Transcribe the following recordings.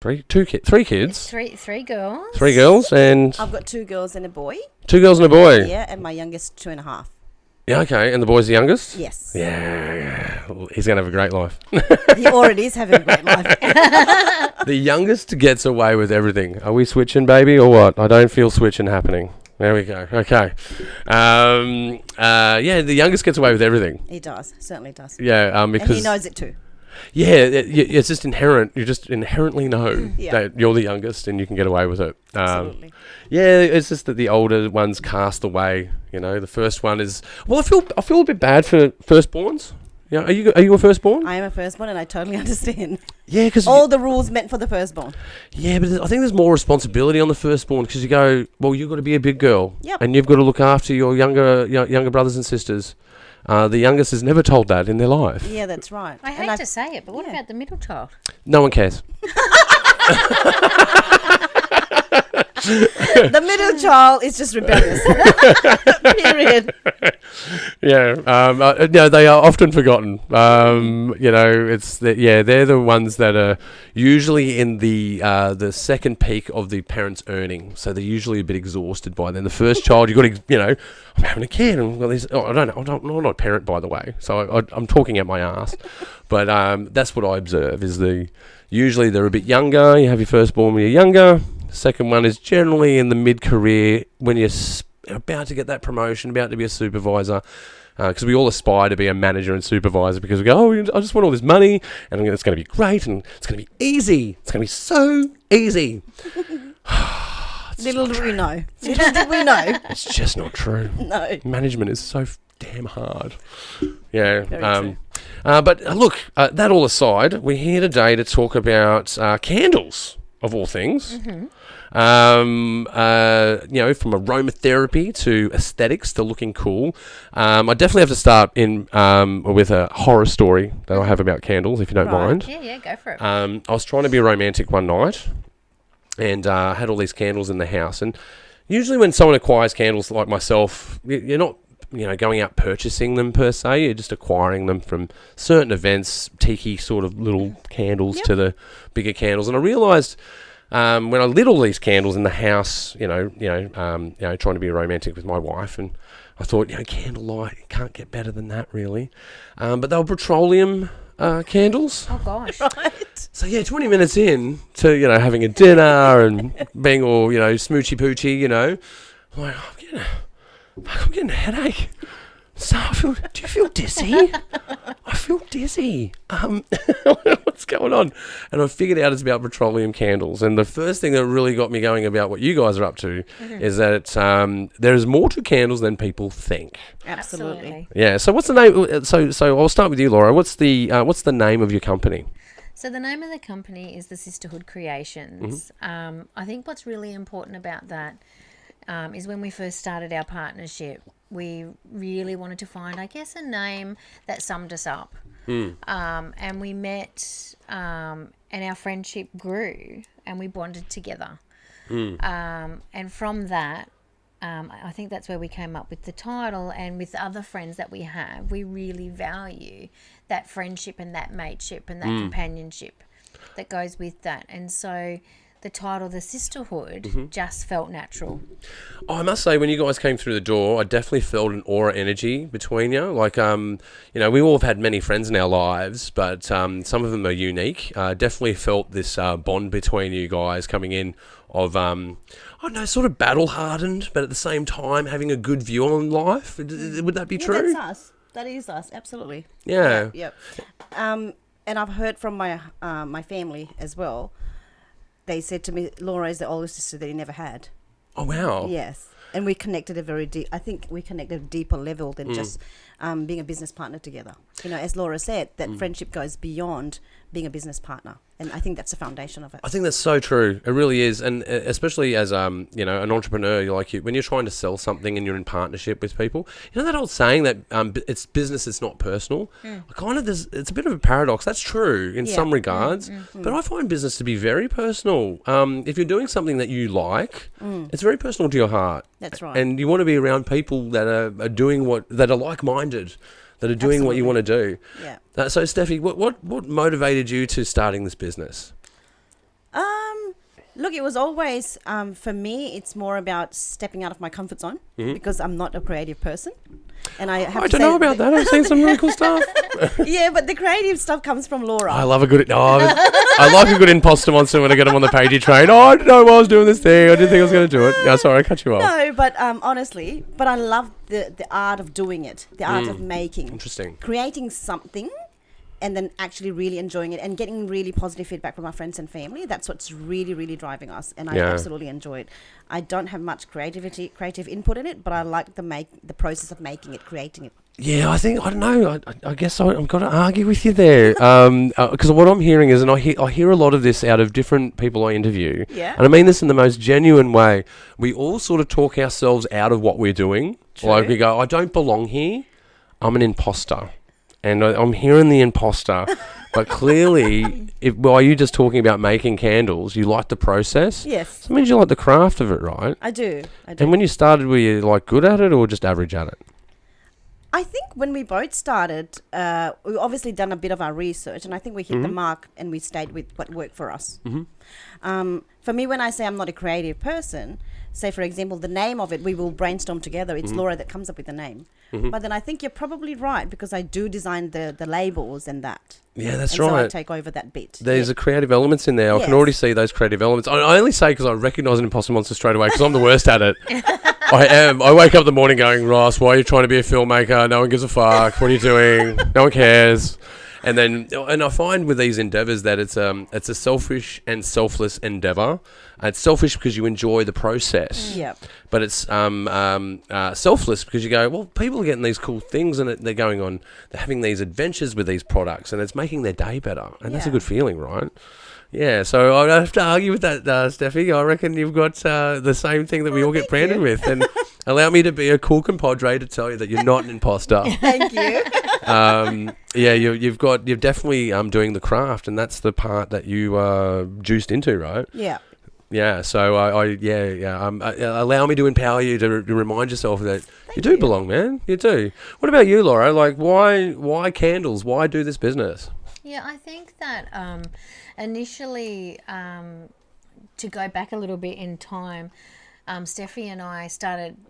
Three kids. Three girls. Three girls and I've got 2 girls and a boy. 2 girls and a boy. Yeah, and my youngest 2.5. Yeah, okay. And the boy's the youngest? Yes. Yeah. Well, he's going to have a great life. He already is having a great life. The youngest gets away with everything. Are we switching, baby, or what? I don't feel switching happening. There we go. Okay. Yeah, the youngest gets away with everything. He does. Certainly does. Yeah, because... And he knows it too. Yeah, it's just inherent. You just inherently know that you're the youngest and you can get away with it. Absolutely. Yeah, it's just that the older ones cast away. You know, the first one is... Well, I feel a bit bad for firstborns. Yeah, are you a firstborn? I am a firstborn, and I totally understand. Yeah, because all the rules meant for the firstborn. Yeah, but I think there's more responsibility on the firstborn because you go, well, you've got to be a big girl, and you've got to look after your younger brothers and sisters. The youngest is never told that in their life. Yeah, that's right. I hate to say it, but what about the middle child? No one cares. The middle child is just rebellious. Period. Yeah, they are often forgotten. They're the ones that are usually in the second peak of the parents' earning, so they're usually a bit exhausted by then. The first child, you've got to, I'm having a kid, and I've got this. Oh, I don't know. I'm not a parent, by the way, so I'm talking out my ass. But that's what I observe is usually they're a bit younger. You have your firstborn when you're younger. Second one is generally in the mid-career when you're about to get that promotion, about to be a supervisor, because we all aspire to be a manager and supervisor because we go, I just want all this money and it's going to be great and it's going to be easy. It's going to be so easy. Little did we know. Little did we know. It's just not true. No. Management is so damn hard. Yeah. Very true. But look, that all aside, we're here today to talk about candles, of all things. Mm-hmm. From aromatherapy to aesthetics to looking cool. I definitely have to start with a horror story that I have about candles, if you don't mind. Yeah, go for it. I was trying to be romantic one night and had all these candles in the house. And usually when someone acquires candles like myself, you're not going out purchasing them per se. You're just acquiring them from certain events, tiki sort of little candles to the bigger candles. And I realised when I lit all these candles in the house, trying to be romantic with my wife, and I thought, candlelight, you can't get better than that, really. But they were petroleum candles. Oh gosh! Right. So 20 minutes in to having a dinner and being all smoochy poochy, I'm like, I'm getting a headache. So do you feel dizzy? I feel dizzy. What's going on? And I figured out it's about petroleum candles. And the first thing that really got me going about what you guys are up to is that there's more to candles than people think. Absolutely. Yeah. So what's the name? So I'll start with you, Laura. What's the name of your company? So the name of the company is the Sisterhood Creations. Mm-hmm. I think what's really important about that is when we first started our partnership, we really wanted to find, I guess, a name that summed us up. And we met and our friendship grew and we bonded together. And from that, I think that's where we came up with the title, and with other friends that we have, we really value that friendship and that mateship and that companionship that goes with that. And so the title, The Sisterhood, just felt natural. Oh, I must say, when you guys came through the door, I definitely felt an aura energy between you. Like, we all have had many friends in our lives, but some of them are unique. Definitely felt this bond between you guys coming in of, sort of battle-hardened, but at the same time having a good view on life. Would that be true? That's us. That is us, absolutely. Yeah. Yep. And I've heard from my family as well. They said to me, Laura is the oldest sister that he never had. Oh, wow. Yes. And we connected I think we connected a deeper level than just being a business partner together. As Laura said, that friendship goes beyond being a business partner. And I think that's the foundation of it. I think that's so true. It really is. And especially as, an entrepreneur, when you're trying to sell something and you're in partnership with people, that old saying that it's business, it's not personal. It's a bit of a paradox. That's true in some regards. But I find business to be very personal. If you're doing something that you like, it's very personal to your heart. That's right. And you want to be around people that are doing that are like-minded, that are doing what you want to do. Yeah. So, Steffi, what motivated you to starting this business? Look, it was always, for me, it's more about stepping out of my comfort zone because I'm not a creative person. And I have I to don't say know about that. I've seen some really cool stuff. Yeah, but the creative stuff comes from Laura. I love a good. I like a good imposter monster when I get them on the Pagey train. Oh, I didn't know I was doing this thing. I didn't think I was going to do it. No, sorry, I cut you off. No, but honestly, but I love the art of doing it, the art of making. Interesting. Creating something and then actually really enjoying it and getting really positive feedback from our friends and family. That's what's really, really driving us. And I absolutely enjoy it. I don't have much creative input in it, but I like the process of making it, creating it. Yeah, I don't know. I guess I'm going to argue with you there. Because what I'm hearing is, and I hear a lot of this out of different people I interview. Yeah. And I mean this in the most genuine way. We all sort of talk ourselves out of what we're doing. True. Like we go, I don't belong here. I'm an imposter. And I'm hearing the imposter. But clearly, while you just talking about making candles, you like the process. Yes. So that means you like the craft of it, right? I do. And when you started, were you like good at it or just average at it? I think when we both started, we obviously done a bit of our research, and I think we hit the mark and we stayed with what worked for us. For me, when I say I'm not a creative person, say for example, the name of it, we will brainstorm together. It's Laura that comes up with the name. But then I think you're probably right because I do design the labels and that. Yeah, that's and right. So I take over that bit. There's a creative elements in there. I can already see those creative elements. I only say because I recognise an imposter monster straight away because I'm the worst at it. I am. I wake up in the morning going, Ross, why are you trying to be a filmmaker? No one gives a fuck. What are you doing? No one cares. And I find with these endeavours that it's a selfish and selfless endeavour. It's selfish because you enjoy the process. Yep. But it's selfless because you go, well, people are getting these cool things and they're going on, they're having these adventures with these products and it's making their day better. And that's a good feeling, right? Yeah, so I don't have to argue with that, Steffi. I reckon you've got the same thing that we all get branded with. And allow me to be a cool compadre to tell you that you're not an imposter. Thank you. Yeah, you're definitely doing the craft, and that's the part that you juiced into, right? Yeah. Yeah, so allow me to empower you to remind yourself that you do belong, man. You do. What about you, Laura? Like, why candles? Why do this business? Yeah, I think that initially, to go back a little bit in time, Steffi and I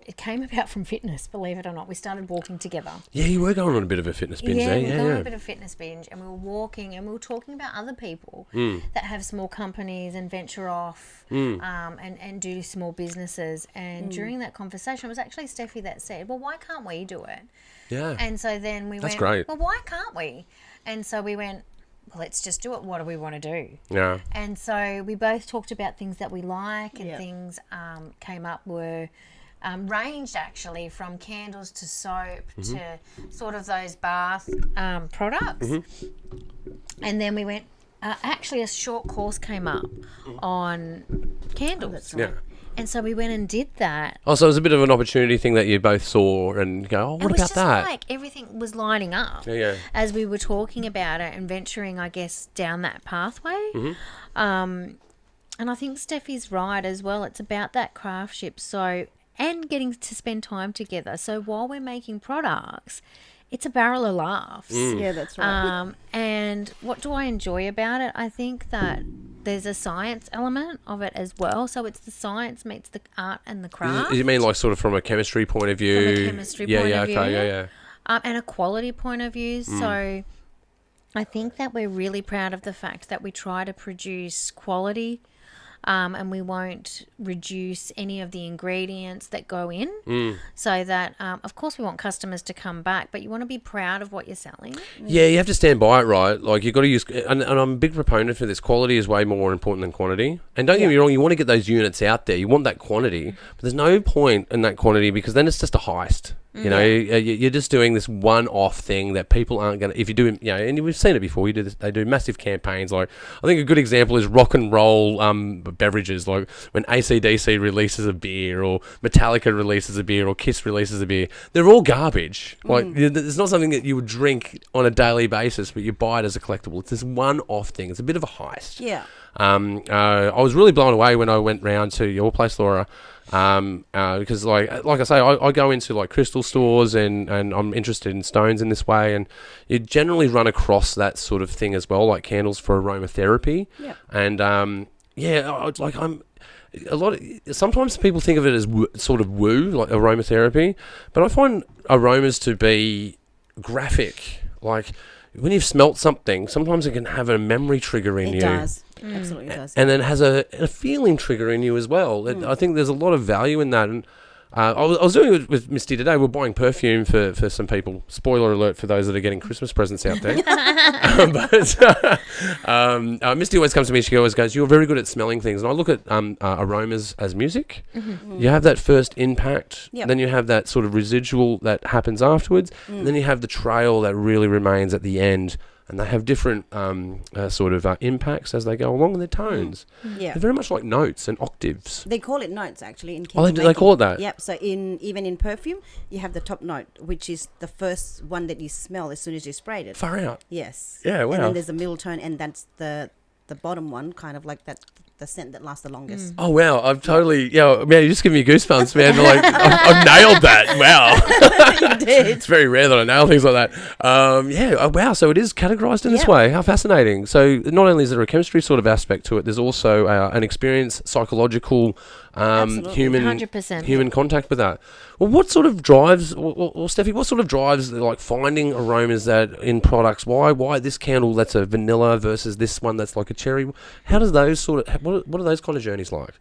it came about from fitness, believe it or not. We started walking together. Yeah, you were going on a bit of a fitness binge, we were going on yeah. a bit of fitness binge, and we were walking and we were talking about other people that have small companies and venture off and do small businesses. And during that conversation, it was actually Steffi that said, well, why can't we do it? Yeah. And so then we went, great. well, why can't we? And so we went, well, let's just do it. What do we want to do? Yeah. And so we both talked about things that we like, and things came up were ranged actually from candles to soap to sort of those bath products. And then we went, actually a short course came up on candles. Yeah. And so we went and did that. Oh, so it was a bit of an opportunity thing that you both saw and go, oh, what about just that? Like everything was lining up as we were talking about it and venturing, I guess, down that pathway. And I think Steffi's right as well. It's about that craftship. So, and getting to spend time together. So while we're making products, it's a barrel of laughs. Yeah, that's right. And what do I enjoy about it? I think that there's a science element of it as well. So it's the science meets the art and the craft. You mean like sort of from a chemistry point of view? From a chemistry point of view. Yeah. And a quality point of view. So I think that we're really proud of the fact that we try to produce quality and we won't reduce any of the ingredients that go in so that, of course, we want customers to come back, but you want to be proud of what you're selling. Yeah, you have to stand by it, right? Like, you've got to use... And I'm a big proponent for this. Quality is way more important than quantity. And don't get me wrong, you want to get those units out there. You want that quantity. But there's no point in that quantity because then it's just a heist. You know, you're just doing this one-off thing that people aren't going to... If you do... You know, and we've seen it before. You do this, they do massive campaigns. Like, I think a good example is rock and roll beverages. Like, when AC/DC releases a beer or Metallica releases a beer or Kiss releases a beer, they're all garbage. Like, it's not something that you would drink on a daily basis, but you buy it as a collectible. It's this one-off thing. It's a bit of a heist. Yeah. I was really blown away when I went round to your place, Laura, because like I say, I go into like crystal stores and I'm interested in stones in this way, and you generally run across that sort of thing as well, like candles for aromatherapy. Yeah. And it's like I'm a lot. Sometimes people think of it as sort of woo, like aromatherapy, but I find aromas to be graphic. Like when you've smelt something, sometimes it can have a memory trigger in you. It does. Absolutely does. And then has a feeling trigger in you as well. I think there's a lot of value in that. And I was doing it with Misty today. We're buying perfume for some people. Spoiler alert for those that are getting Christmas presents out there. Misty always comes to me. She always goes, "You're very good at smelling things." And I look at aromas as music. You have that first impact. Yep. Then you have that sort of residual that happens afterwards. And then you have the trail that really remains at the end. And they have different sort of impacts as they go along, and their tones. Yeah. They're very much like notes and octaves. They call it notes actually in Oh, candle they call it making. that? Yep. So even in perfume, you have the top note, which is the first one that you smell as soon as you sprayed it. Far out. Yes. Yeah, wow. And then there's a middle tone, and that's the bottom one, kind of like that, the scent that lasts the longest. Oh, wow. I've totally, man, you just give me goosebumps, man. Like, I've nailed that. Wow. You did. It's very rare that I nail things like that. Wow. So it is categorized in this way. How fascinating. So not only is there a chemistry sort of aspect to it, there's also an experience, psychological, human 100%. human contact with that. Well, what sort of drives, or Steffi, what sort of drives like finding aromas that in products? Why this candle that's a vanilla versus this one that's like a cherry? How does those sort of, what are those kind of journeys like?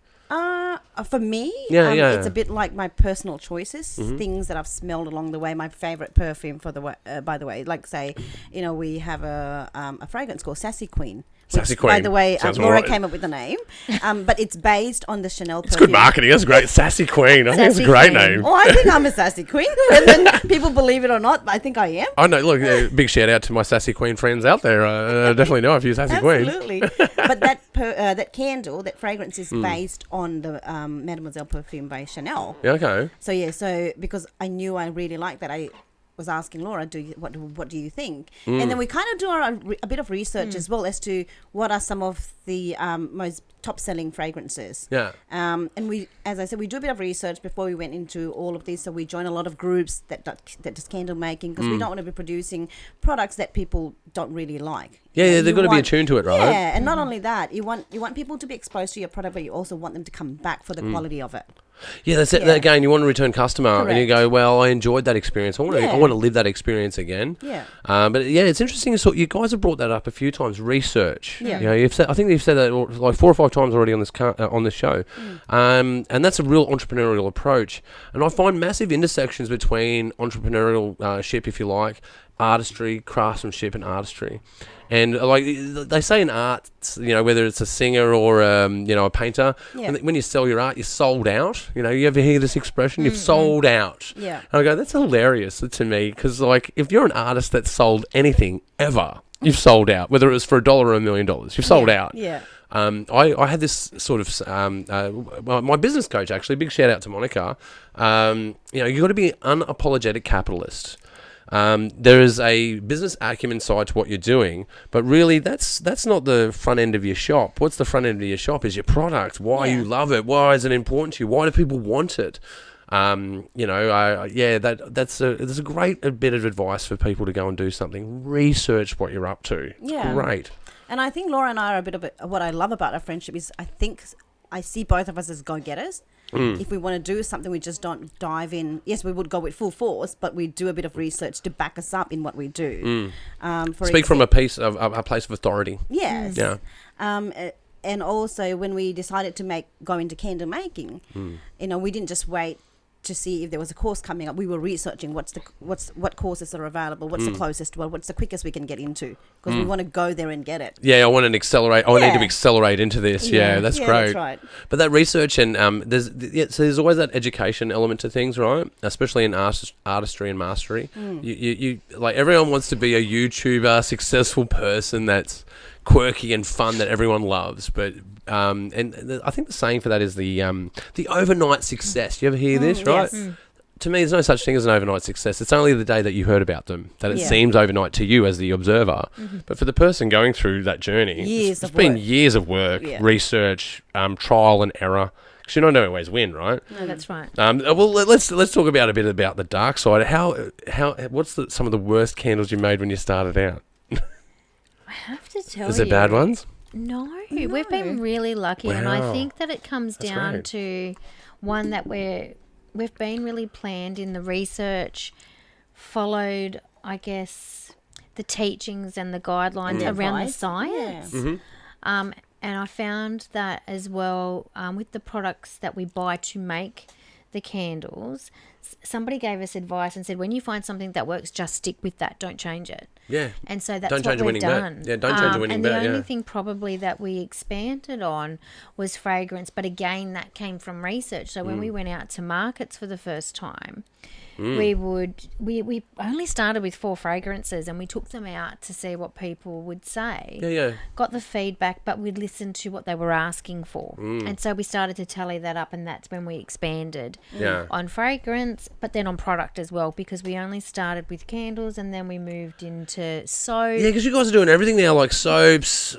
For me, it's a bit like my personal choices, things that I've smelled along the way. My favorite perfume, by the way, like say, we have a fragrance called Sassy Queen. Sassy Queen. By Queen. the way, Sounds Laura alright. came up with the name, but it's based on the Chanel It's perfume. good marketing. That's great. Sassy Queen. I think it's a Sassy great Queen. name. Oh, I think I'm a sassy queen, whether people believe it or not. I think I am. I know. Look, big shout out to my Sassy Queen friends out there. I definitely know a few Sassy Queens. Absolutely. But that candle, that fragrance is based on the Mademoiselle perfume by Chanel. Yeah, okay. So because I knew I really liked that, I was asking Laura, what do you think? And then we kind of do a bit of research as well as to what are some of the most top-selling fragrances. Yeah. And we, as I said, we do a bit of research before we went into all of this. So we join a lot of groups that does candle making, because we don't want to be producing products that people don't really like. Yeah, they've got to be attuned to it, right? Yeah, and not only that, you want people to be exposed to your product, but you also want them to come back for the quality of it. Yeah, that's it. Yeah. Again, you want a return customer, and you go, "Well, I enjoyed that experience. I want to live that experience again." Yeah. But it's interesting. So you guys have brought that up a few times. Research. Yeah. I think you've said that like 4 or 5 times already on this show. And that's a real entrepreneurial approach. And I find massive intersections between entrepreneurial ship, if you like, artistry, craftsmanship, and artistry. And like they say in art, whether it's a singer or a painter, when you sell your art, you're sold out. You ever hear this expression? You've sold out. Yeah. And I go, that's hilarious to me, because like if you're an artist that's sold anything ever, you've sold out. Whether it was for $1 or $1 million, you've sold out. Yeah. I had this sort of my business coach, actually, big shout out to Monica. You've got to be an unapologetic capitalist. There is a business acumen side to what you're doing, but really that's not the front end of your shop. What's the front end of your shop is your product. Why you love it. Why is it important to you? Why do people want it? That's a great bit of advice for people to go and do something. Research what you're up to. It's great. And I think Laura and I are a bit of what I love about our friendship is I see both of us as go-getters. If we want to do something, we just don't dive in. Yes, we would go with full force, but we do a bit of research to back us up in what we do. Speak from a place of authority. Yes. Yeah. And also, when we decided to go into candle making, we didn't just wait to see if there was a course coming up. We were researching what courses are available, what's the closest one, what's the quickest we can get into, because we want to go there and get it. Yeah, I want to accelerate. I need to accelerate into this. Yeah, that's great. That's right. But that research and there's always that education element to things, right? Especially in artistry and mastery. You like everyone wants to be a YouTuber, successful person that's quirky and fun that everyone loves, but I think the saying for that is the overnight success. You ever hear this, right? Yes. To me, there's no such thing as an overnight success. It's only the day that you heard about them that it seems overnight to you as the observer. But for the person going through that journey, it's been years of work, research, trial and error. Because you don't always win, right? No, that's right. Well, let's talk about a bit about the dark side. What's some of the worst candles you made when you started out? I have to tell you. Is there bad ones? No, we've been really lucky, and I Wow. think that it comes That's down great. to one that we've been really planned in the research, followed, I guess, the teachings and the guidelines around the Advice. science. Yeah. And I found that as well with the products that we buy to make the candles. Somebody gave us advice and said, when you find something that works, just stick with that. Don't change it. Yeah. And so that's Don't what change a we've winning bet. done. Yeah, don't change a winning and bet, the only yeah. thing probably that we expanded on was fragrance, but again, that came from research. So when we went out to markets for the first time, we only started with 4 fragrances, and we took them out to see what people would say. Yeah. Got the feedback, but we'd listen to what they were asking for. And so we started to tally that up, and that's when we expanded Yeah. on fragrance, but then on product as well, because we only started with candles and then we moved into soap. Yeah, because you guys are doing everything now, like soaps,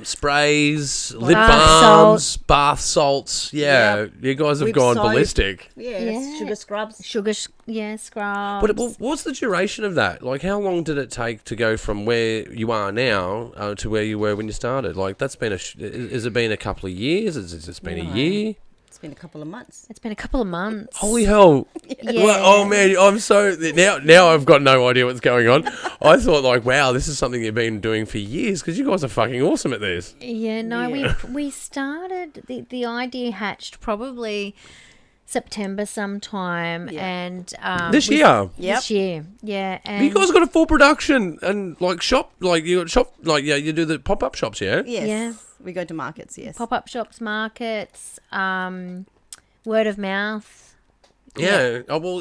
sprays, lip Bath balms, bath salts. Yeah, Yep. you guys have Whip gone soap. ballistic. Yes. Yeah. Sugar scrubs. Sugar, scrubs. What's the duration of that? Like, how long did it take to go from where you are now to where you were when you started? Like, that's been has it been a couple of years? Has it just been a No. year? It's been a couple of months. It's been a couple of months. Holy hell! Yeah. Well, oh man, I'm so now I've got no idea what's going on. I thought like, wow, this is something you've been doing for years because you guys are fucking awesome at this. Yeah, no, Yeah. we started, the idea hatched probably September sometime, Yeah. and This we- year. Yep. This year, yeah. But And you guys got a full production and like shop, like you got shop, like yeah, you do the pop up shops, yeah. Yes. Yeah. We go to markets, yes. pop-up shops, markets, word of mouth. Yeah. Oh well.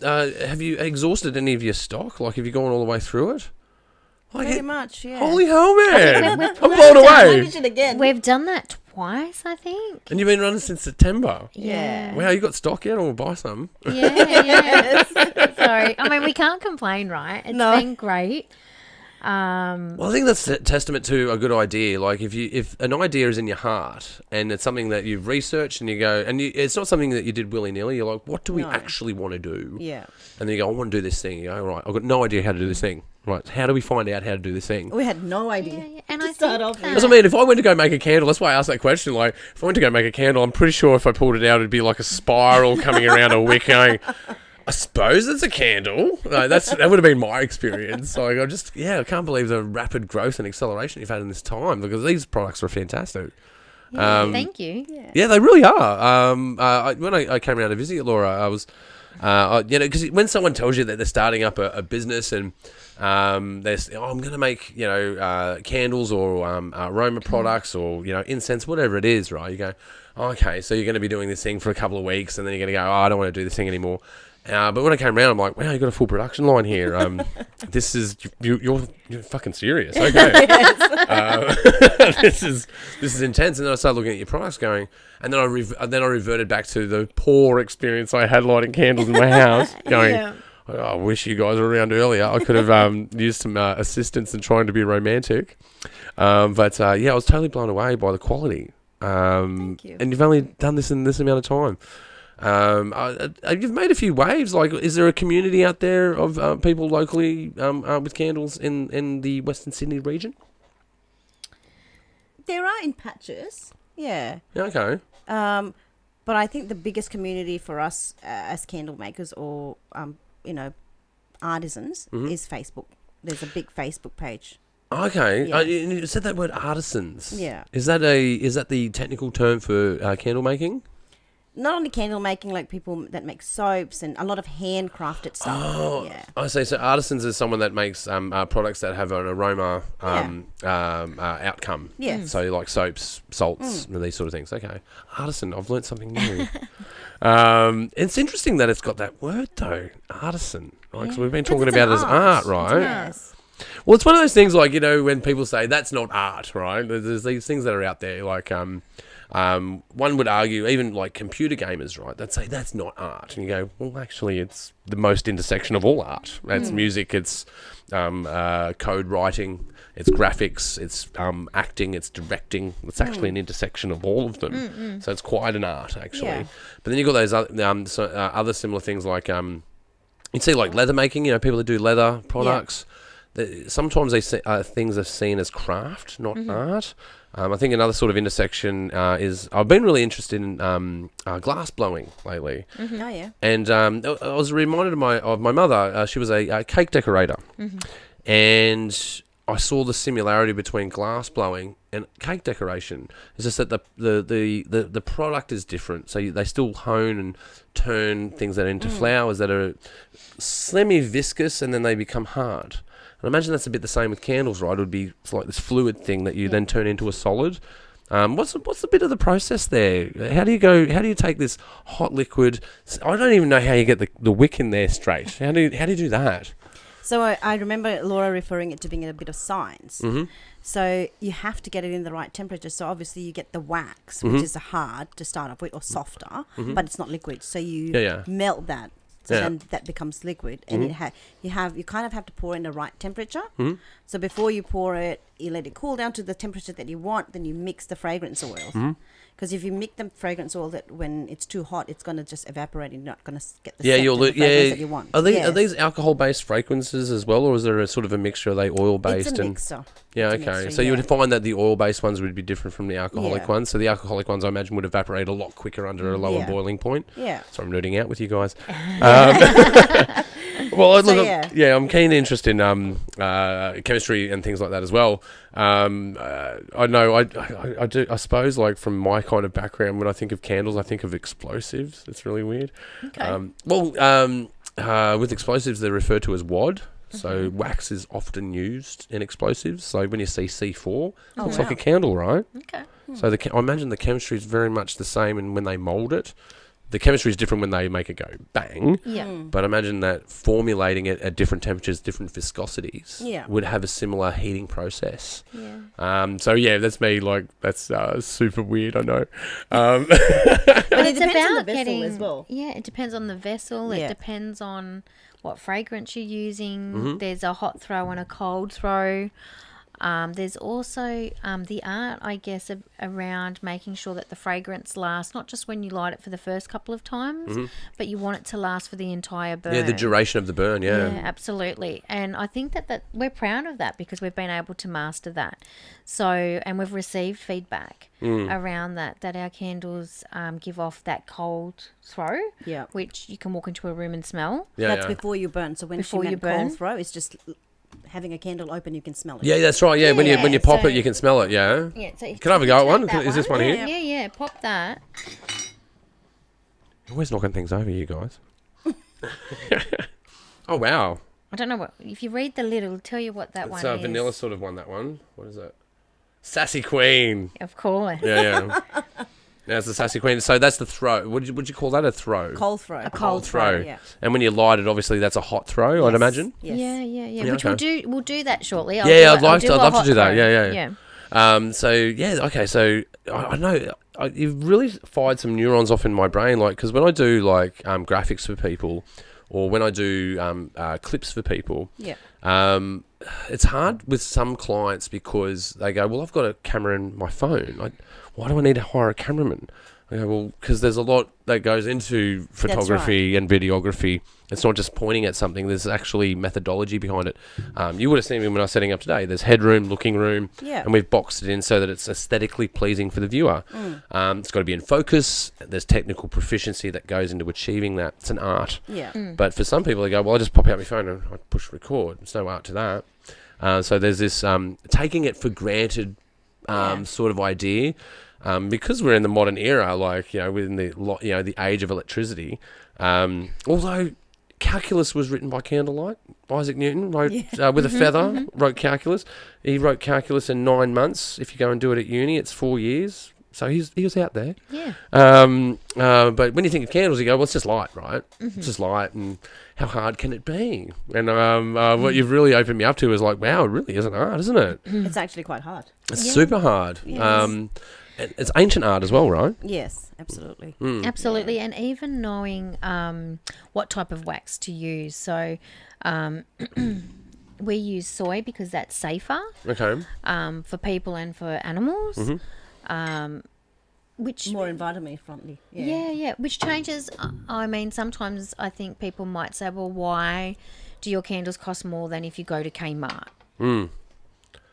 Have you exhausted any of your stock? Like, have you gone all the way through it? Like, Pretty much, yeah. holy hell, man! we've I'm pulled blown away. Manage it again. We've done that twice, I think. And you've been running since September. Yeah. Wow, you got stock yet? I'll buy some. Yeah. Sorry. I mean, we can't complain, right? It's No. been great. Well, I think that's a testament to a good idea. Like, if an idea is in your heart and it's something that you've researched and you go, and it's not something that you did willy nilly. You're like, what do we No. actually want to do? Yeah. And then you go, I want to do this thing. You go, all right, I've got no idea how to do this thing. Right, how do we find out how to do this thing? We had no idea. Yeah. And To I start think off with. that- That's what I mean. If I went to go make a candle, that's why I asked that question. Like, if I went to go make a candle, I'm pretty sure if I pulled it out, it'd be like a spiral coming around a wick going, I suppose it's a candle. Like, that would have been my experience. Like, I can't believe the rapid growth and acceleration you've had in this time because these products are fantastic. Thank you. Yeah, they really are. When I came around to visit you, Laura, I was, because when someone tells you that they're starting up a business and I'm going to make, candles or aroma products or, incense, whatever it is, right? You go, okay, so you're going to be doing this thing for a couple of weeks and then you're going to go, I don't want to do this thing anymore. But when I came around, I'm like, wow, you got a full production line here. This is you're fucking serious. Okay, this is intense. And then I started looking at your products, going, and then I reverted back to the poor experience I had lighting candles in my house, going. Yeah. Oh, I wish you guys were around earlier. I could have used some assistance in trying to be romantic. I was totally blown away by the quality. Thank you. And you've only done this in this amount of time. You've made a few waves. Like, is there a community out there of people locally with candles in the Western Sydney region? There are in patches. Yeah. Yeah, okay. But I think the biggest community for us as candle makers or, artisans is Facebook. There's a big Facebook page. Okay. Yeah. You said that word artisans. Yeah. Is that the technical term for candle making? Not only candle making, like people that make soaps and a lot of handcrafted stuff. Oh, Yeah. I see. So artisans is someone that makes products that have an aroma outcome. Yes. So like soaps, salts, and these sort of things. Okay. Artisan. I've learnt something new. It's interesting that it's got that word though, artisan. Right? 'Cause we've been talking It's about an it as art, It's right? an Yes. Well, it's one of those things like, when people say that's not art, right? There's these things that are out there like one would argue, even like computer gamers, right? They'd say that's not art. And you go, well, actually, it's the most intersection of all art. It's music, it's code writing, it's graphics, it's acting, it's directing. It's actually an intersection of all of them. So it's quite an art, actually. Yeah. But then you've got those other similar things like, you'd see like leather making, people that do leather products. Sometimes things are seen as craft, not art. I think another sort of intersection is I've been really interested in glass blowing lately. Oh yeah. And I was reminded of my mother. She was a cake decorator. And I saw the similarity between glass blowing and cake decoration. It's just that the product is different. So they still hone and turn things that into flowers that are semi-viscous and then they become hard. And I imagine that's a bit the same with candles, right? It would be like this fluid thing that you then turn into a solid. What's the bit of the process there? How do you take this hot liquid? I don't even know how you get the wick in there straight. How do you do that? So I remember Laura referring it to being a bit of science. So you have to get it in the right temperature. So obviously you get the wax, which is hard to start off with, or softer, but it's not liquid. So you melt that. So then that becomes liquid, and you kind of have to pour in the right temperature. So before you pour it, you let it cool down to the temperature that you want. Then you mix the fragrance oils. Because if you mix the fragrance oil, that when it's too hot, it's going to just evaporate and you're not going to get the fragrance that you want. Are these alcohol-based fragrances as well, or is there a sort of a mixture? Are they oil-based? It's a mixture. Yeah, okay. So you would find that the oil-based ones would be different from the alcoholic ones. So the alcoholic ones, I imagine, would evaporate a lot quicker under a lower boiling point. Yeah. So I'm nerding out with you guys. Well, look, I'm keen interest in chemistry and things like that as well. I know I do. I suppose, like, from my kind of background, when I think of candles, I think of explosives. It's really weird. Okay. With explosives, they're referred to as WAD. So wax is often used in explosives. So when you see C4, it looks like a candle, right? Okay. So I imagine the chemistry is very much the same, and when they mould it, the chemistry is different when they make it go bang. Yeah. But imagine that formulating it at different temperatures, different viscosities, would have a similar heating process. Yeah. So that's me. Like, that's super weird. I know. But it depends on the vessel as well. Yeah, it depends on the vessel. It depends on what fragrance you're using. There's a hot throw and a cold throw. There's also the art, I guess, around making sure that the fragrance lasts, not just when you light it for the first couple of times, but you want it to last for the entire burn. Yeah, the duration of the burn, Yeah, absolutely. And I think that we're proud of that because we've been able to master that. So, and we've received feedback around that our candles give off that cold throw, which you can walk into a room and smell. Yeah, that's before you burn. So when you meant cold throw, it's just having a candle open, you can smell it. Yeah, that's right. Yeah, when you pop it, you can smell it. Yeah. Yeah. So can I have a go at one? Is this one here? Yeah. Pop that. You're always knocking things over, you guys. Oh wow. I don't know what. If you read the lid, it'll tell you what that one is. It's a vanilla sort of one. That one. What is that? Sassy Queen. Of course. Yeah. Yeah, it's the Sassy Queen. So that's the throw. Would you call that a throw? Cold throw. A cold throw. Yeah. And when you light it, obviously that's a hot throw. I'd imagine. Yes. Yeah. Which we'll do that shortly. I'd love to do that. Yeah. Okay. So I know you've really fired some neurons off in my brain, like, because when I do like graphics for people, or when I do clips for people, it's hard with some clients because they go, well, I've got a camera in my phone. Why do I need to hire a cameraman? I go, well, because there's a lot that goes into photography and videography. It's not just pointing at something. There's actually methodology behind it. You would have seen me when I was setting up today. There's headroom, looking room, and we've boxed it in so that it's aesthetically pleasing for the viewer. It's got to be in focus. There's technical proficiency that goes into achieving that. It's an art. Yeah. But for some people, they go, well, I just pop out my phone and I push record. There's no art to that. So there's this taking it for granted sort of idea. Because we're in the modern era, like, within the age of electricity, although calculus was written by candlelight, Isaac Newton wrote with a feather, wrote calculus. He wrote calculus in 9 months. If you go and do it at uni, it's 4 years. So he was out there. Yeah. But when you think of candles, you go, well, it's just light, right? It's just light, and how hard can it be? And what you've really opened me up to is like, wow, it really isn't hard, isn't it? It's actually quite hard. It's super hard. Yes. It's ancient art as well, right? Yes, absolutely. Absolutely, and even knowing what type of wax to use. So we use soy because that's safer. Okay. For people and for animals. Which more environmentally friendly. Yeah. Which changes. I mean, sometimes I think people might say, well, why do your candles cost more than if you go to Kmart?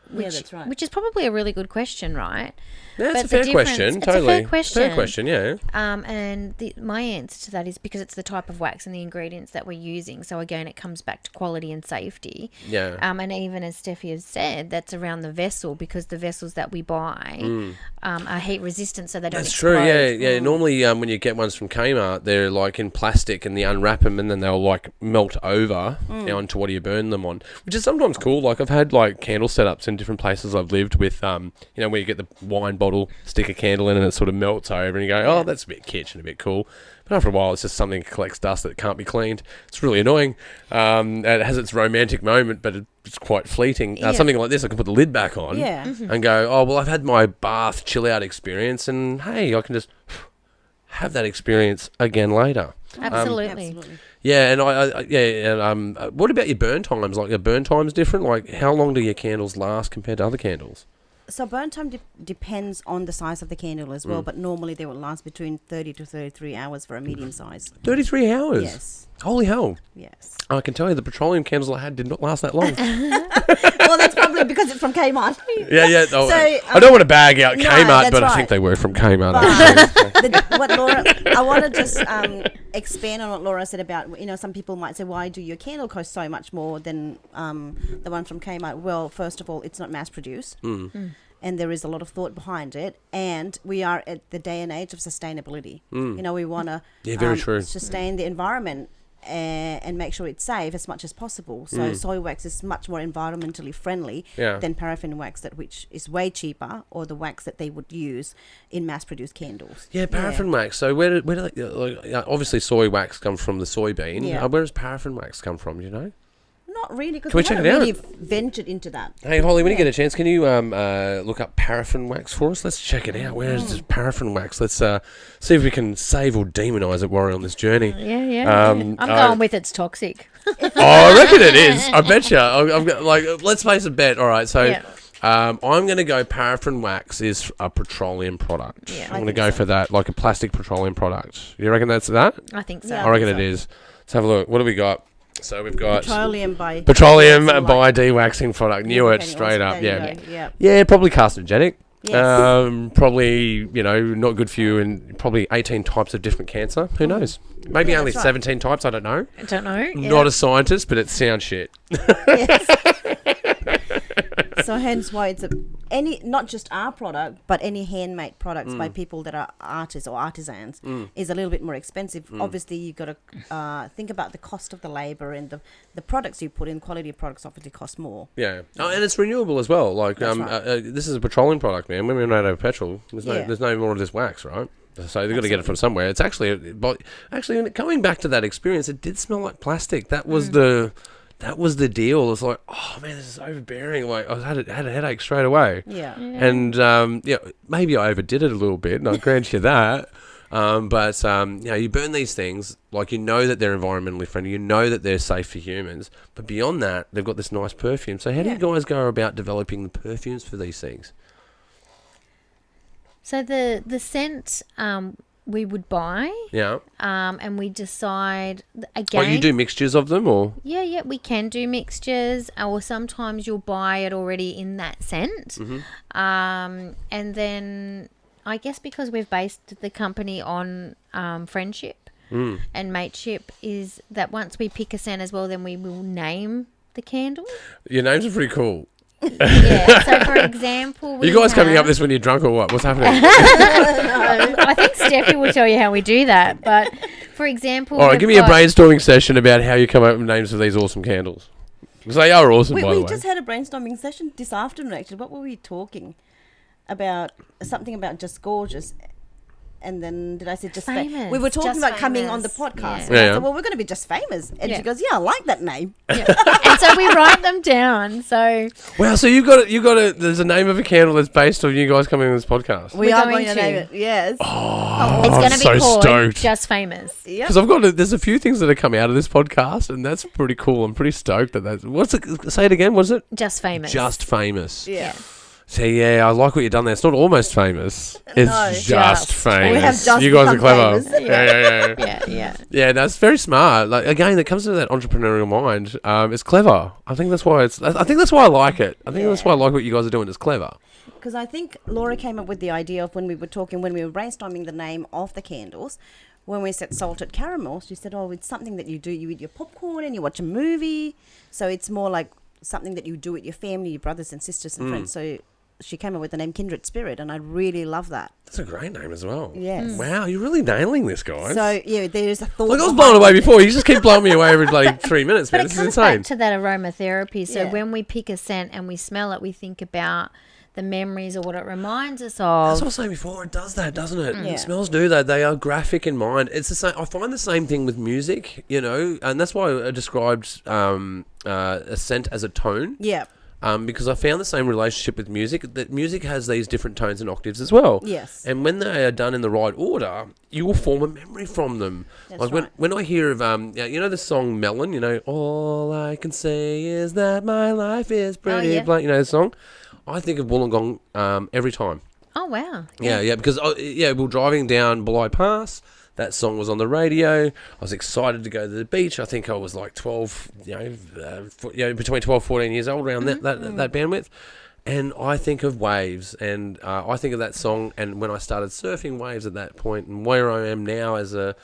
that's right. Which is probably a really good question, right? Yeah, But it's a the fair question. difference- Totally. It's a fair question. Fair question, yeah. And my answer to that is because it's the type of wax and the ingredients that we're using. So again, it comes back to quality and safety. Yeah. And even as Steffi has said, that's around the vessel, because the vessels that we buy are heat resistant, so they don't That's explode. true, yeah. Normally, when you get ones from Kmart, they're like in plastic, and you unwrap them, and then they'll like melt over onto what do you burn them on, which is sometimes cool. Like I've had like candle setups in different places I've lived with, where you get the wine bottle, stick a candle in, and it sort of melts over, and you go, oh, that's a bit kitsch and a bit cool. But after a while, it's just something that collects dust that can't be cleaned. It's really annoying. And it has its romantic moment, but it's quite fleeting. Something like this, I can put the lid back on and go, oh, well, I've had my bath chill-out experience, and, hey, I can just have that experience again later. Absolutely. Yeah, and what about your burn times? Like, your burn time's different? Like, how long do your candles last compared to other candles? So burn time depends on the size of the candle as well, but normally they will last between 30 to 33 hours for a medium size. 33 hours? Yes. Holy hell. Yes. I can tell you the petroleum candles I had did not last that long. Well, that's probably because it's from Kmart. Yeah. Oh, So, I don't want to bag out no, Kmart, that's but I right. think they were from Kmart. Actually. Laura, I want to just expand on what Laura said about, some people might say, why do your candle cost so much more than the one from Kmart? Well, first of all, it's not mass produced. And there is a lot of thought behind it. And we are at the day and age of sustainability. We want to very true. sustain the environment and make sure it's safe as much as possible. So soy wax is much more environmentally friendly than paraffin wax, which is way cheaper, or the wax that they would use in mass-produced candles. Yeah, paraffin wax. So where do they, obviously soy wax comes from the soybean. Yeah. Where does paraffin wax come from, do you know? Not really, because Can we we check haven't it out? really ventured into that. Hey, Holly, when you get a chance, can you look up paraffin wax for us? Let's check it out. Where is this paraffin wax? Let's see if we can save or demonise it while we're on this journey. Yeah. I'm going with it's toxic. Oh, I reckon it is. I bet you. I'm let's place a bet. All right, so I'm going to go paraffin wax is a petroleum product. Yeah, I'm going to go for that, like a plastic petroleum product. You reckon that's that? I think so. Yeah. I reckon think it is. Let's have a look. What do we got? So we've got Petroleum by de-waxing product. Knew it straight up. There Yeah. you go. Yeah, probably carcinogenic. Yes. Probably, not good for you, and probably 18 types of different cancer. Who knows? Maybe Yeah, only that's right. 17 types. I don't know. I don't know. Not a scientist, but it sounds shit. Yes. So hence why it's not just our product, but any handmade products by people that are artists or artisans is a little bit more expensive. Obviously, you've got to think about the cost of the labor, and the products you put in. Quality of products obviously cost more. Yeah. Oh, and it's renewable as well. Like, That's right. this is a petroleum product, man. When we run out of petrol, there's no more of this wax, right? So they've got to get it from somewhere. It's actually, coming back to that experience, it did smell like plastic. That was the deal. It's like, oh man, this is overbearing. Like, I had a headache straight away. Yeah. And maybe I overdid it a little bit, and I grant you that. But you burn these things, like, that they're environmentally friendly, that they're safe for humans. But beyond that, they've got this nice perfume. So how do you guys go about developing the perfumes for these things? So the scent we would buy, and we decide again. Oh, you do mixtures of them, or? Yeah, we can do mixtures, or sometimes you'll buy it already in that scent. And then I guess because we've based the company on friendship and mateship, is that once we pick a scent as well, then we will name the candle. Your names are pretty cool. Yeah. So, for example, Are you guys coming up with this when you're drunk or what? What's happening? I think Steffi will tell you how we do that. But, for example... All right, give me a brainstorming session about how you come up with names for these awesome candles. Because they are awesome, by the way. We just had a brainstorming session this afternoon, actually. What were we talking about? Something about just gorgeous. And then did I say just famous? We were talking Just about coming on the famous. podcast. Yeah. And I Yeah. said, well, we're going to be just famous. And Yeah. she goes, yeah, I like that name. Yeah. And so we write them down. So Wow, so you got it. There's a name of a candle that's based on you guys coming on this podcast. We We're are going going to to. name it. Yes. Oh, it's I'm going to be so called stoked. Just Famous. Yeah. Because there's a few things that have come out of this podcast, and that's pretty cool. I'm pretty stoked that that's. What's it? Say it again. What is it? Just Famous. Just famous. Yeah. So yeah, I like what you've done there. It's not almost famous. It's No. just Just. famous. We have just you guys are become clever. famous. Yeah. Yeah, that's very smart. Like again, that comes to that entrepreneurial mind. It's clever. I think that's why I think that's why I like it. I think that's why I like what you guys are doing. It's clever. Because I think Laura came up with the idea of when we were brainstorming the name of the candles. When we said salted caramel, she said, "Oh, it's something that you do. You eat your popcorn and you watch a movie. So it's more like something that you do with your family, your brothers and sisters and friends." So she came up with the name Kindred Spirit, and I really love that. That's a great name as well. Yes. Wow, you're really nailing this, guys. So yeah, there's a thought. Like I was behind blown away it. before. You just keep blowing me away every like 3 minutes, But man. it This is comes insane. back to that aromatherapy. So Yeah. when we pick a scent and we smell it, we think about the memories or what it reminds us That's what I of. was saying before. It does that, doesn't it? Yeah. Smells do that. They are graphic in mind. It's the same. I find the same thing with music, and that's why I described a scent as a tone. Yeah. Because I found the same relationship with music. That music has these different tones and octaves as well. Yes. And when they are done in the right order, you will form a memory from them. That's like right. when I hear of you know the song Melon. All I can say is that my life is pretty. yeah. Blank. You know the song. I think of Wollongong every time. Oh, wow. Yeah, because we were driving down Bly Pass. That song was on the radio. I was excited to go to the beach. I think I was like 12, between 12 14 years old, around that bandwidth. And I think of waves, and I think of that song. And when I started surfing waves at that point, and where I am now as someone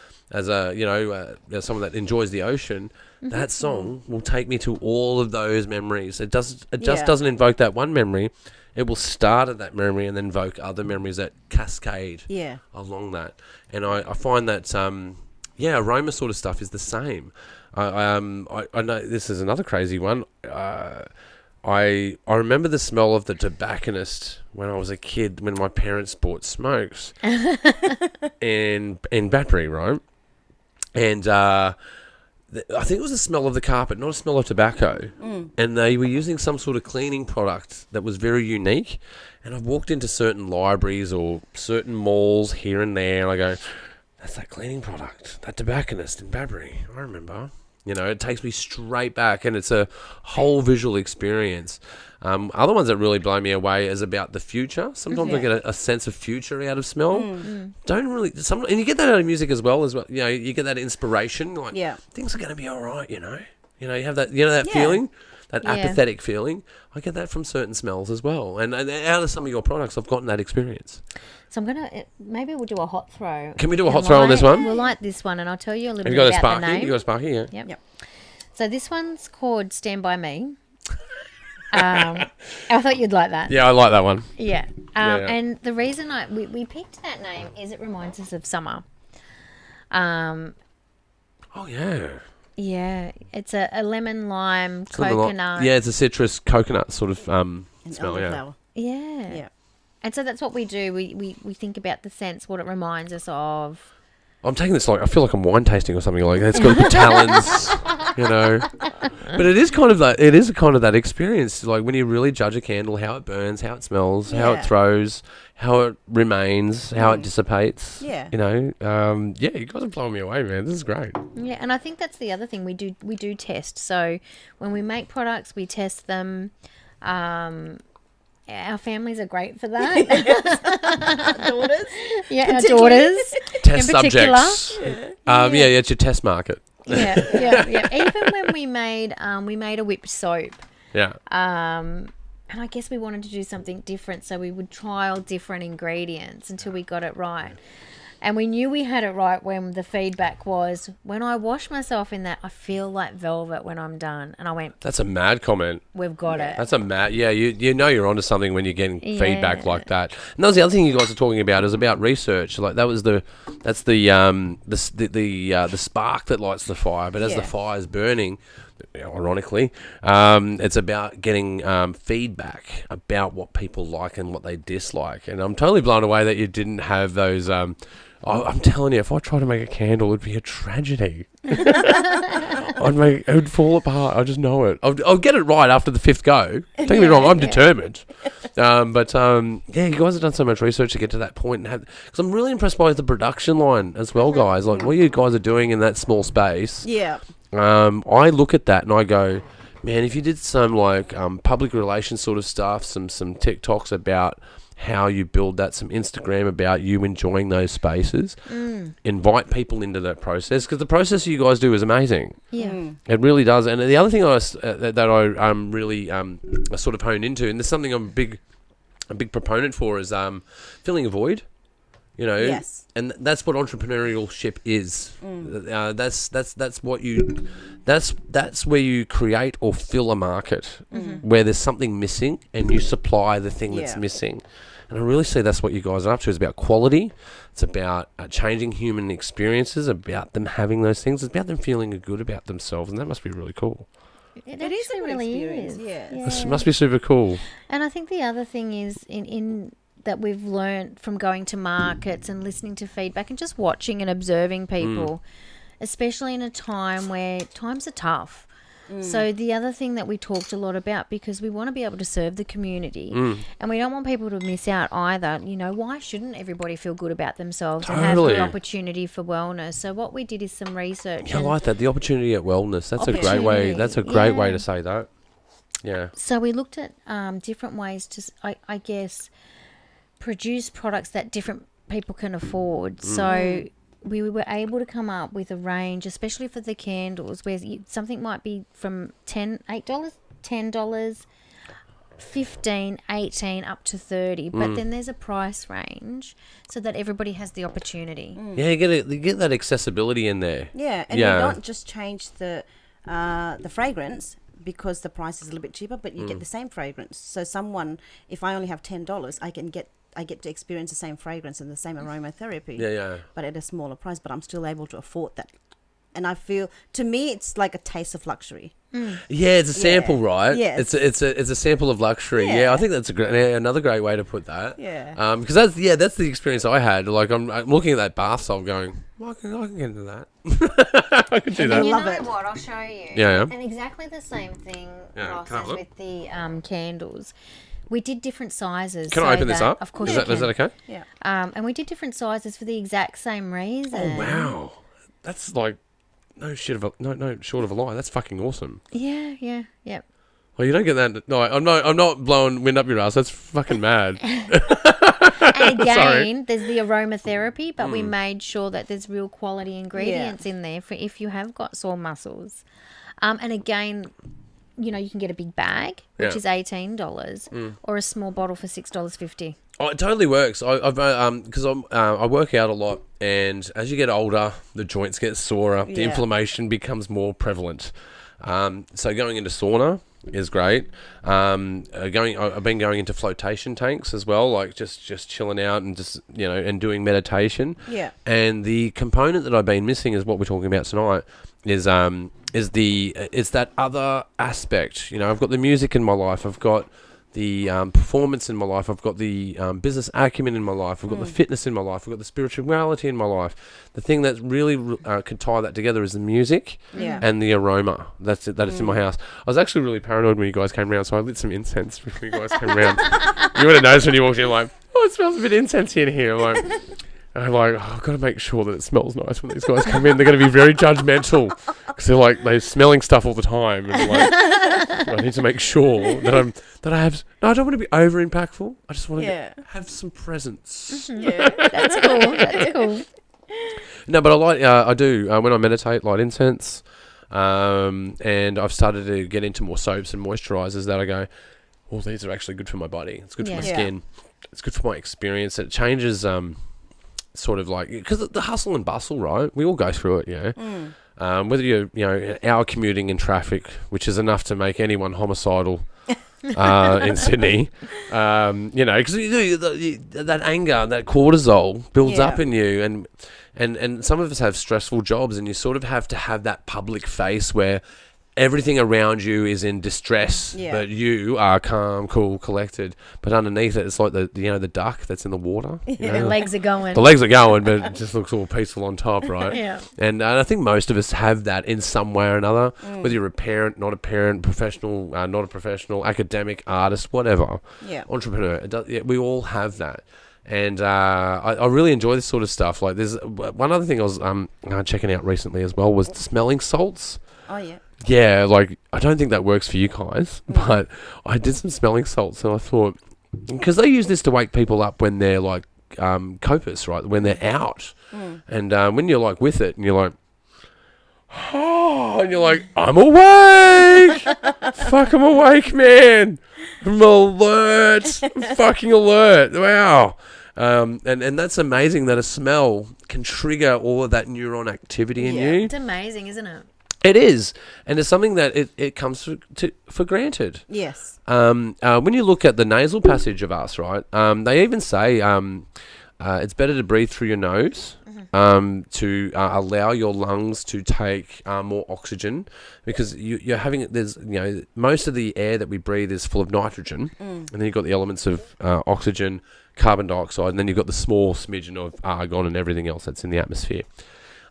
that enjoys the ocean, that song will take me to all of those memories. It just doesn't invoke that one memory. It will start at that memory and then invoke other memories that cascade along that. And I find that aroma sort of stuff is the same. I know this is another crazy one. I remember the smell of the tobacconist when I was a kid, when my parents bought smokes in Battery, right? And I think it was the smell of the carpet, not a smell of tobacco. And they were using some sort of cleaning product that was very unique. And I've walked into certain libraries or certain malls here and there, and I go, that's that cleaning product, that tobacconist in Battery. I remember. It takes me straight back, and it's a whole visual experience. Other ones that really blow me away is about the future. Sometimes I get a sense of future out of smell. Don't really, and you get that out of music as well. You get that inspiration. Like things are going to be all right. You have that. That feeling, that apathetic feeling. I get that from certain smells as well. And out of some of your products, I've gotten that experience. So maybe we'll do a hot throw. Can we do a hot throw on this one? We'll light this one, and I'll tell you a little Have bit you got a about the Sparky? name. You got a Sparky? Yeah. Yep. So this one's called Stand By Me. I thought you'd like that. Yeah, I like that one. Yeah. Yeah. And the reason we picked that name is it reminds us of summer. Oh, yeah. Yeah. It's a lemon lime Sort of coconut. it's a citrus coconut sort of And smell, yeah. elderflower. Yeah. Yeah. And so that's what we do. We think about the scents, what it reminds us of. I'm taking this I feel like I'm wine tasting or something like that. It's got the talons, But it is kind of that experience, like when you really judge a candle, how it burns, how it smells, how it throws, how it remains, how it dissipates. Yeah. You guys are blowing me away, man. This is great. Yeah, and I think that's the other thing we do test. So when we make products, we test them. Our families are great for that. Daughters. Yeah, our daughters. Test in particular. subjects. It's your test market. Yeah. Even when we made a whipped soap. Yeah. And I guess we wanted to do something different, so we would trial different ingredients until we got it right. And we knew we had it right when the feedback was, when I wash myself in that, I feel like velvet when I'm done. And I went, That's a mad comment. we've got it. That's a mad. Yeah, you know you're onto something when you're getting feedback like that. And that was the other thing you guys are talking about, is about research. Like that's the spark that lights the fire. But as the fire's burning, ironically, it's about getting feedback about what people like and what they dislike. And I'm totally blown away that you didn't have those. I'm telling you, if I tried to make a candle, it'd be a tragedy. It would fall apart. I just know it. I'll get it right after the fifth go. Don't get me wrong, I'm determined. You guys have done so much research to get to that point, and because I'm really impressed by the production line as well, guys. Like what you guys are doing in that small space. Yeah. I look at that and I go, Man, if you did some like public relations sort of stuff, some TikToks about how you build that, some Instagram about you enjoying those spaces, invite people into that process, because the process you guys do is amazing. Yeah. It really does. And the other thing that I really sort of honed into, and there's something I'm a big proponent for, is filling a void. You know, Yes. and that's what entrepreneurship is. That's what you, that's where you create or fill a market where there's something missing, and you supply the thing that's missing. And I really see that's what you guys are up to. It's about quality. It's about changing human experiences. About them having those things. It's about them feeling good about themselves, and that must be really cool. It It is a actually good really experience, is. yes. This must be super cool. And I think the other thing is in that we've learned from going to markets and listening to feedback and just watching and observing people, especially in a time where times are tough. So the other thing that we talked a lot about, because we want to be able to serve the community and we don't want people to miss out either. You know, why shouldn't everybody feel good about themselves and have Totally. the opportunity for wellness? So what we did is some research. Yeah, I and like that. The opportunity at wellness. That's a great way. Opportunity, That's a great way yeah. to say that. Yeah. So we looked at different ways to, I guess, produce products that different people can afford. So we were able to come up with a range, especially for the candles, where something might be from $8, $10, $15, $18, up to $30. But then there's a price range so that everybody has the opportunity. Yeah, you get that accessibility in there. Yeah, and Yeah. you don't just change the fragrance because the price is a little bit cheaper, but you get the same fragrance. So if I only have $10, I get to experience the same fragrance and the same aromatherapy. Yeah. But at a smaller price, but I'm still able to afford that. And I feel, to me, it's like a taste of luxury. Yeah, it's a sample, right? Yes. It's a sample of luxury. Yeah, Yeah. I think that's another great way to put that. Yeah. Because that's the experience I had. Like I'm looking at that bath salt, going, well, I can get into that. I can do And that. You love know it. what? I'll show you. Yeah. And exactly the same thing, Yeah, Ross, can't as look. with the candles. We did different sizes. Can so I open this that- up? Of course Is you that, can. is that okay? Yeah. And we did different sizes for the exact same reason. Oh wow, that's like no short of a lie. That's fucking awesome. Yeah. Well, you don't get that. No, I'm not blowing wind up your ass. That's fucking mad. And again, Sorry. there's the aromatherapy, but we made sure that there's real quality ingredients in there for if you have got sore muscles. And again, you know, you can get a big bag, which Yeah. is $18, or a small bottle for $6.50. Oh, it totally works. Because I work out a lot, and as you get older, the joints get sorer, the Yeah. inflammation becomes more prevalent. So going into sauna is great. I've been going into flotation tanks as well, like just chilling out and just and doing meditation. Yeah. And the component that I've been missing is what we're talking about tonight. Is that other aspect. I've got the music in my life. I've got the performance in my life. I've got the business acumen in my life. I've got the fitness in my life. I've got the spirituality in my life. The thing that really can tie that together is the music Yeah. and the aroma that is in my house. I was actually really paranoid when you guys came around, so I lit some incense when you guys came around. You would have noticed when you walked in, like, oh, it smells a bit incensey in here. I'm like, oh, I've got to make sure that it smells nice when these guys come in. They're going to be very judgmental because they're smelling stuff all the time. And I need to make sure that I don't want to be over impactful. I just want to have some presence. Yeah. That's cool. That's cool. No, but I do when I meditate, light incense, and I've started to get into more soaps and moisturizers that I go, oh, these are actually good for my body. It's good for my Yeah. skin. It's good for my experience. It changes sort of like, because the hustle and bustle, right? We all go through it, whether you're an hour commuting in traffic, which is enough to make anyone homicidal in Sydney, because that anger, that cortisol builds up in you, and some of us have stressful jobs, and you sort of have to have that public face where everything around you is in distress, but you are calm, cool, collected. But underneath it, it's like the duck that's in the water. The legs are going. The legs are going, but it just looks all peaceful on top, right? Yeah. And I think most of us have that in some way or another, whether you're a parent, not a parent, professional, not a professional, academic, artist, whatever, entrepreneur. We all have that. And I really enjoy this sort of stuff. Like, there's one other thing I was checking out recently as well was the smelling salts. Oh, yeah. yeah, like I don't think that works for you guys, but I did some smelling salts, and I thought, because they use this to wake people up when they're like copus, right? When they're out, and when you're like with it, and you're like, oh, and you're like, I'm awake. Fuck, I'm awake, man. I'm alert. I'm fucking alert. Wow. And that's amazing that a smell can trigger all of that neuron activity in you. It's amazing, isn't it? It is, and it's something that it comes for granted. Yes. When you look at the nasal passage of us, right? They even say it's better to breathe through your nose to allow your lungs to take more oxygen, because you're having there's most of the air that we breathe is full of nitrogen, and then you've got the elements of oxygen, carbon dioxide, and then you've got the small smidgen of argon and everything else that's in the atmosphere.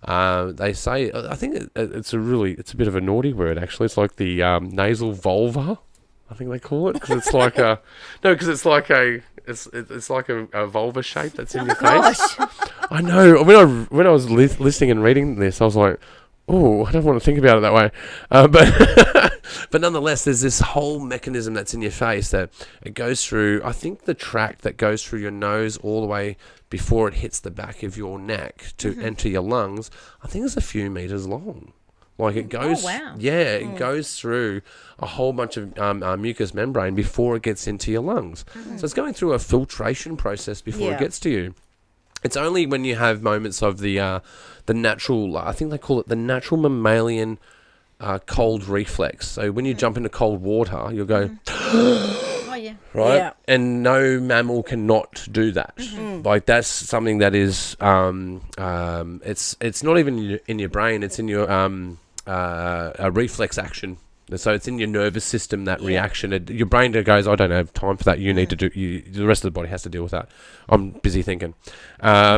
They say, I think it's a bit of a naughty word actually. It's like the nasal vulva, I think they call it, because it's like it's like a vulva shape that's in your face. I know. When I was listening and reading this, I was like, oh, I don't want to think about it that way. But nonetheless, there's this whole mechanism that's in your face that it goes through. I think the tract that goes through your nose all the way before it hits the back of your neck to enter your lungs, I think it's a few meters long. Like it goes, it goes through a whole bunch of mucous membrane before it gets into your lungs. So it's going through a filtration process before it gets to you. It's only when you have moments of the natural, I think they call it the natural mammalian cold reflex. So when you jump into cold water, you'll go, right? Yeah. And no mammal cannot do that. Like that's something that is, it's not even in your brain. It's in your a reflex action. So it's in your nervous system, that reaction. Your brain goes, I don't have time for that. You need to do. The rest of the body has to deal with that. I'm busy thinking. I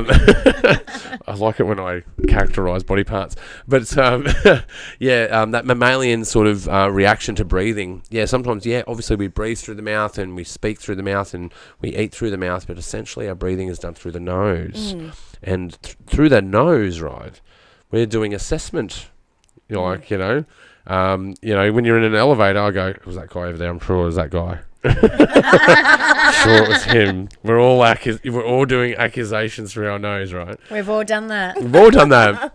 like it when I characterise body parts. But that mammalian sort of reaction to breathing. Yeah, sometimes, obviously we breathe through the mouth and we speak through the mouth and we eat through the mouth. But essentially our breathing is done through the nose. And through that nose, right, we're doing assessment. When you're in an elevator, I go, was that guy over there? I'm sure it was that guy. Sure it was him. We're all doing accusations through our nose, right? We've all done that. We've all done that.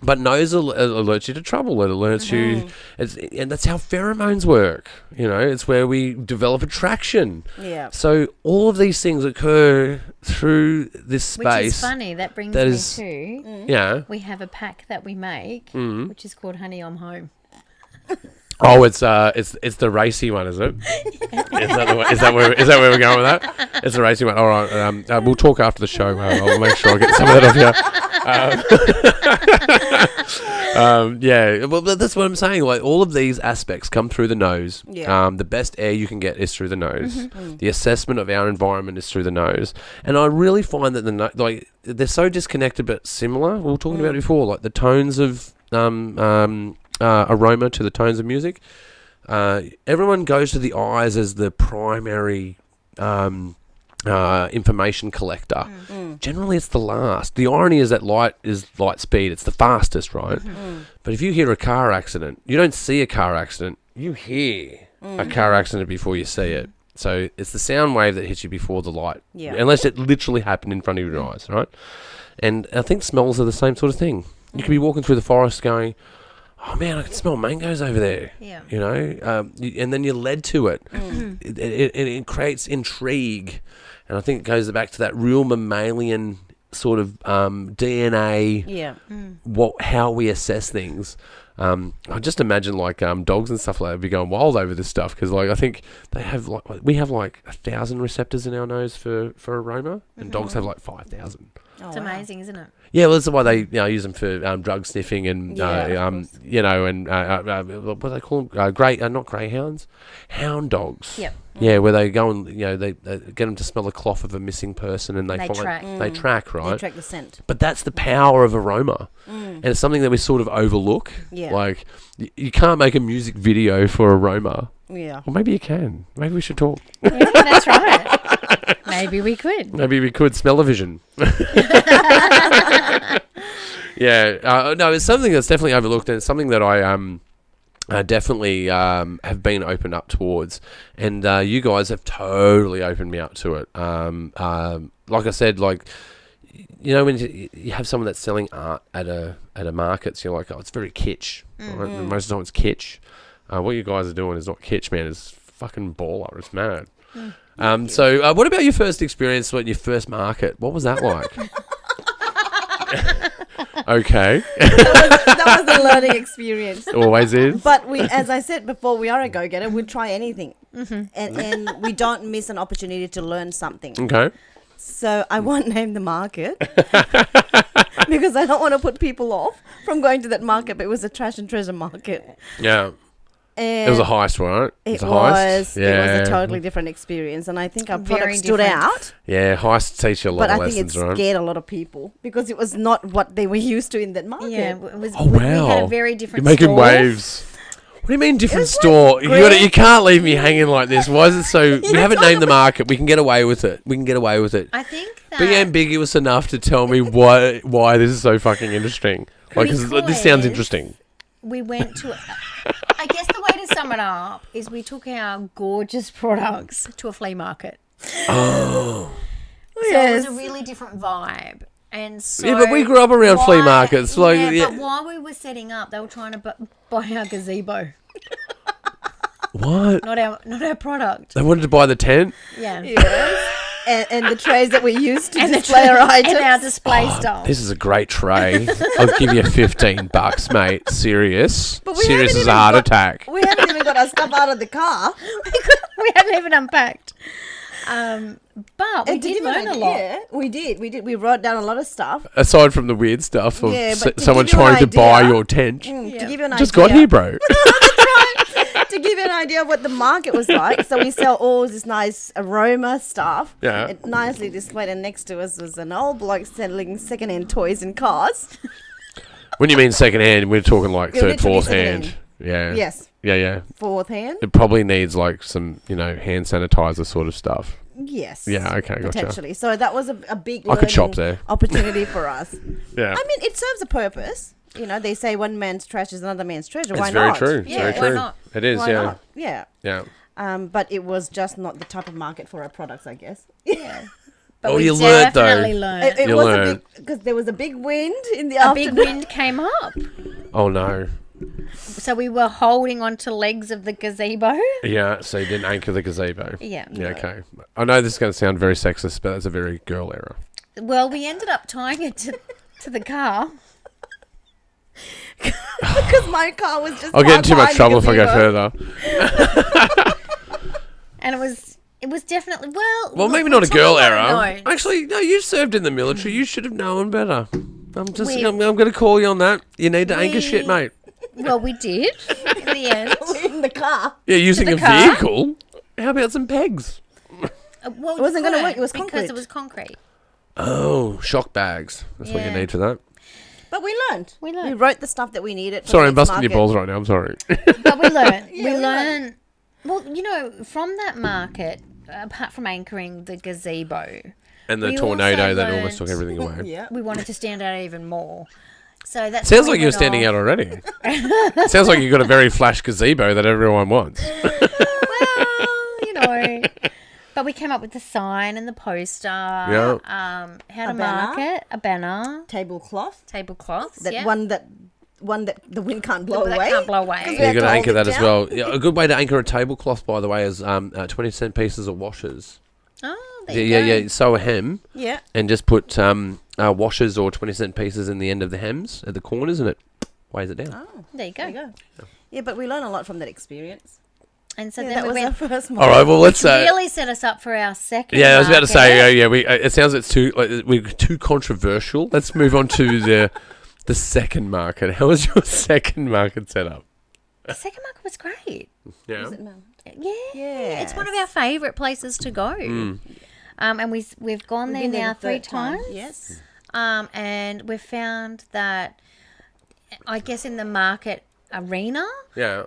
But nose alerts you to trouble. It alerts you, and that's how pheromones work. It's where we develop attraction. Yeah. So all of these things occur through this space. Which is funny. That brings me to. Yeah. We have a pack that we make, which is called Honey I'm Home. Oh, it's the racy one, is it? Is that where we're going with that? It's the racy one. All right. We'll talk after the show. I'll make sure I get some of that off here. Well, that's what I'm saying. Like all of these aspects come through the nose. Yeah. The best air you can get is through the nose. The assessment of our environment is through the nose. And I really find that they're so disconnected but similar. We were talking about it before, like the tones of aroma to the tones of music. Everyone goes to the eyes as the primary information collector. Generally, it's the last. The irony is that light is light speed. It's the fastest, right? But if you hear a car accident, you don't see a car accident. You hear a car accident before you see it. So it's the sound wave that hits you before the light. Yeah. Unless it literally happened in front of your eyes, right? And I think smells are the same sort of thing. You could be walking through the forest going, oh man, I can smell mangoes over there. Yeah. And then you're led to it. It creates intrigue. And I think it goes back to that real mammalian sort of DNA. Yeah. How we assess things. I just imagine dogs and stuff like that be going wild over this stuff, because I think they have we have 1,000 receptors in our nose for aroma, and dogs have 5,000. It's amazing, isn't it? Yeah, well, that's why they use them for drug sniffing and and what do they call them? Not greyhounds, hound dogs. Yep. Yeah, where they go and they get them to smell the cloth of a missing person, and they track, right? They track the scent. But that's the power of aroma, and it's something that we sort of overlook. Yeah. You can't make a music video for aroma. Yeah. Or maybe you can. Maybe we should talk. Yeah, that's right. Maybe we could. Maybe we could. Smell-o-vision. Yeah. No, it's something that's definitely overlooked, and it's something that I definitely have been opened up towards, and you guys have totally opened me up to it. Like I said, like, you know, when you have someone that's selling art at a market, so you're like, oh, it's very kitsch. Right? And most of the time it's kitsch. What you guys are doing is not kitsch, man. It's fucking baller. It's mad. So what about your first experience when your first market? What was that like? Okay. That was a learning experience. Always is. But we, as I said before, we are a go-getter. We'd try anything. And we don't miss an opportunity to learn something. Okay. So I won't name the market because I don't want to put people off from going to that market, but it was a trash and treasure market. Yeah. And It was a heist, right? It a was. heist. It was a totally different experience, and I think our Very product stood different. out. Yeah, heists teach you a lot But of I think it lessons, right? scared a lot of people because it was not what they were used to in that market. Yeah, it was. Oh, we had wow. a very different. You're making store. waves. What do you mean different was like store? great. You can't leave me hanging like this. Why is it so... We haven't named the market. We can get away with it. We can get away with it. I think that Be ambiguous enough to tell me why this is so fucking interesting. Like, 'cause this sounds Because- interesting. we went to. I guess the way to sum it up is we took our gorgeous products to a flea market. Oh. So it was a really different vibe. And so Yeah, but we grew up around flea markets. Like, yeah, yeah. but while we were setting up, they were trying to buy our gazebo, What? not our product. They wanted to buy the tent? Yeah. Yes. And the trays that we used to And the display our items. and our display stuff. This is a great tray. I'll give you $15, mate. Serious? But we Serious haven't as a even heart got- attack. We haven't even got our stuff out of the car. We hadn't even unpacked. But we And to did give you an learn a lot. idea, we did. We wrote down a lot of stuff. Aside from the weird stuff of Yeah, but to someone give you an trying to buy idea- your tent. To Yeah. give you an Just idea. got here, bro. To give you an idea of what the market was like. So we sell all this nice aroma stuff. Yeah. It nicely displayed, and next to us was an old bloke selling second-hand toys and cars. When you mean second hand, we're talking like Yeah, third, literally fourth second hand. Yeah. Yes. Yeah. Fourth hand. It probably needs like some, hand sanitizer sort of stuff. Yes. Yeah, okay, gotcha. Potentially. So that was a big I could shop learning there. opportunity for us. Yeah. I mean, it serves a purpose. They say one man's trash is another man's treasure. Why It's very not? true. Yeah, very why true. not? It is, Why yeah. not? Yeah. Yeah. But it was just not the type of market for our products, I guess. Yeah. But Oh, we you learnt, though. definitely learned. It You was learn. because there was a big wind in the A afternoon. big wind came up. Oh, no. So we were holding onto legs of the gazebo. Yeah, so you didn't anchor the gazebo. Yeah. Yeah, okay. I know this is going to sound very sexist, but that's a very girl error. Well, we ended up tying it to the car. Because my car was just. I'll get in too much behind the trouble if I go gazebo. further. And it was definitely, Well, look, maybe we not a took girl lot of error. notes. Actually, no, you served in the military. You should have known better. I'm We- I'm going to call you on that. You need to anchor shit, We- mate. Well, we did in the end. in the car. Yeah, using the a car? vehicle. How about some pegs? Well, It wasn't you gonna work, couldn't it was because concrete. it was concrete. Oh, shock bags. That's what you Yeah. need for that. But we learned. We learned. We wrote the stuff that we needed. For Sorry, the I'm next busting your market. balls right now. I'm sorry. But we learned. Yeah, we we learned. Well, from that market, apart from anchoring the gazebo, And the We tornado also that almost took learnt- everything away. Yeah. we wanted to stand out even more. So that's Sounds why like we you're went standing off. out already. Sounds like you've got a very flash gazebo that everyone wants. Well, But we came up with the sign and the poster. Yeah. How to banner. market a banner, Tablecloth. tablecloths. That yeah. one that the wind can't blow That away. can't blow away. We Yeah, had you've got to to hold anchor it that as down. well. Yeah, a good way to anchor a tablecloth, by the way, is 20-cent pieces of washers. Oh, there Yeah, you yeah, go. yeah. Sew a hem Yeah. and just put washers or 20-cent pieces in the end of the hems at the corners, and it weighs it down. Oh, There you go. there you go. Yeah, but we learn a lot from that experience. And so Yeah, then that we was went. our first All right, well, let's Really set us up for our second. Yeah, I was about to say. market. Yeah, we. It sounds it's too we're too controversial. Let's move on to the second market. How was your second market set up? The second market was great. Yeah. Is it Mel? Yeah, it's one of our favourite places to go. And we've gone there We've been now the 3 third time. times. Yes. And we've found that, I guess, in the market arena, Yeah.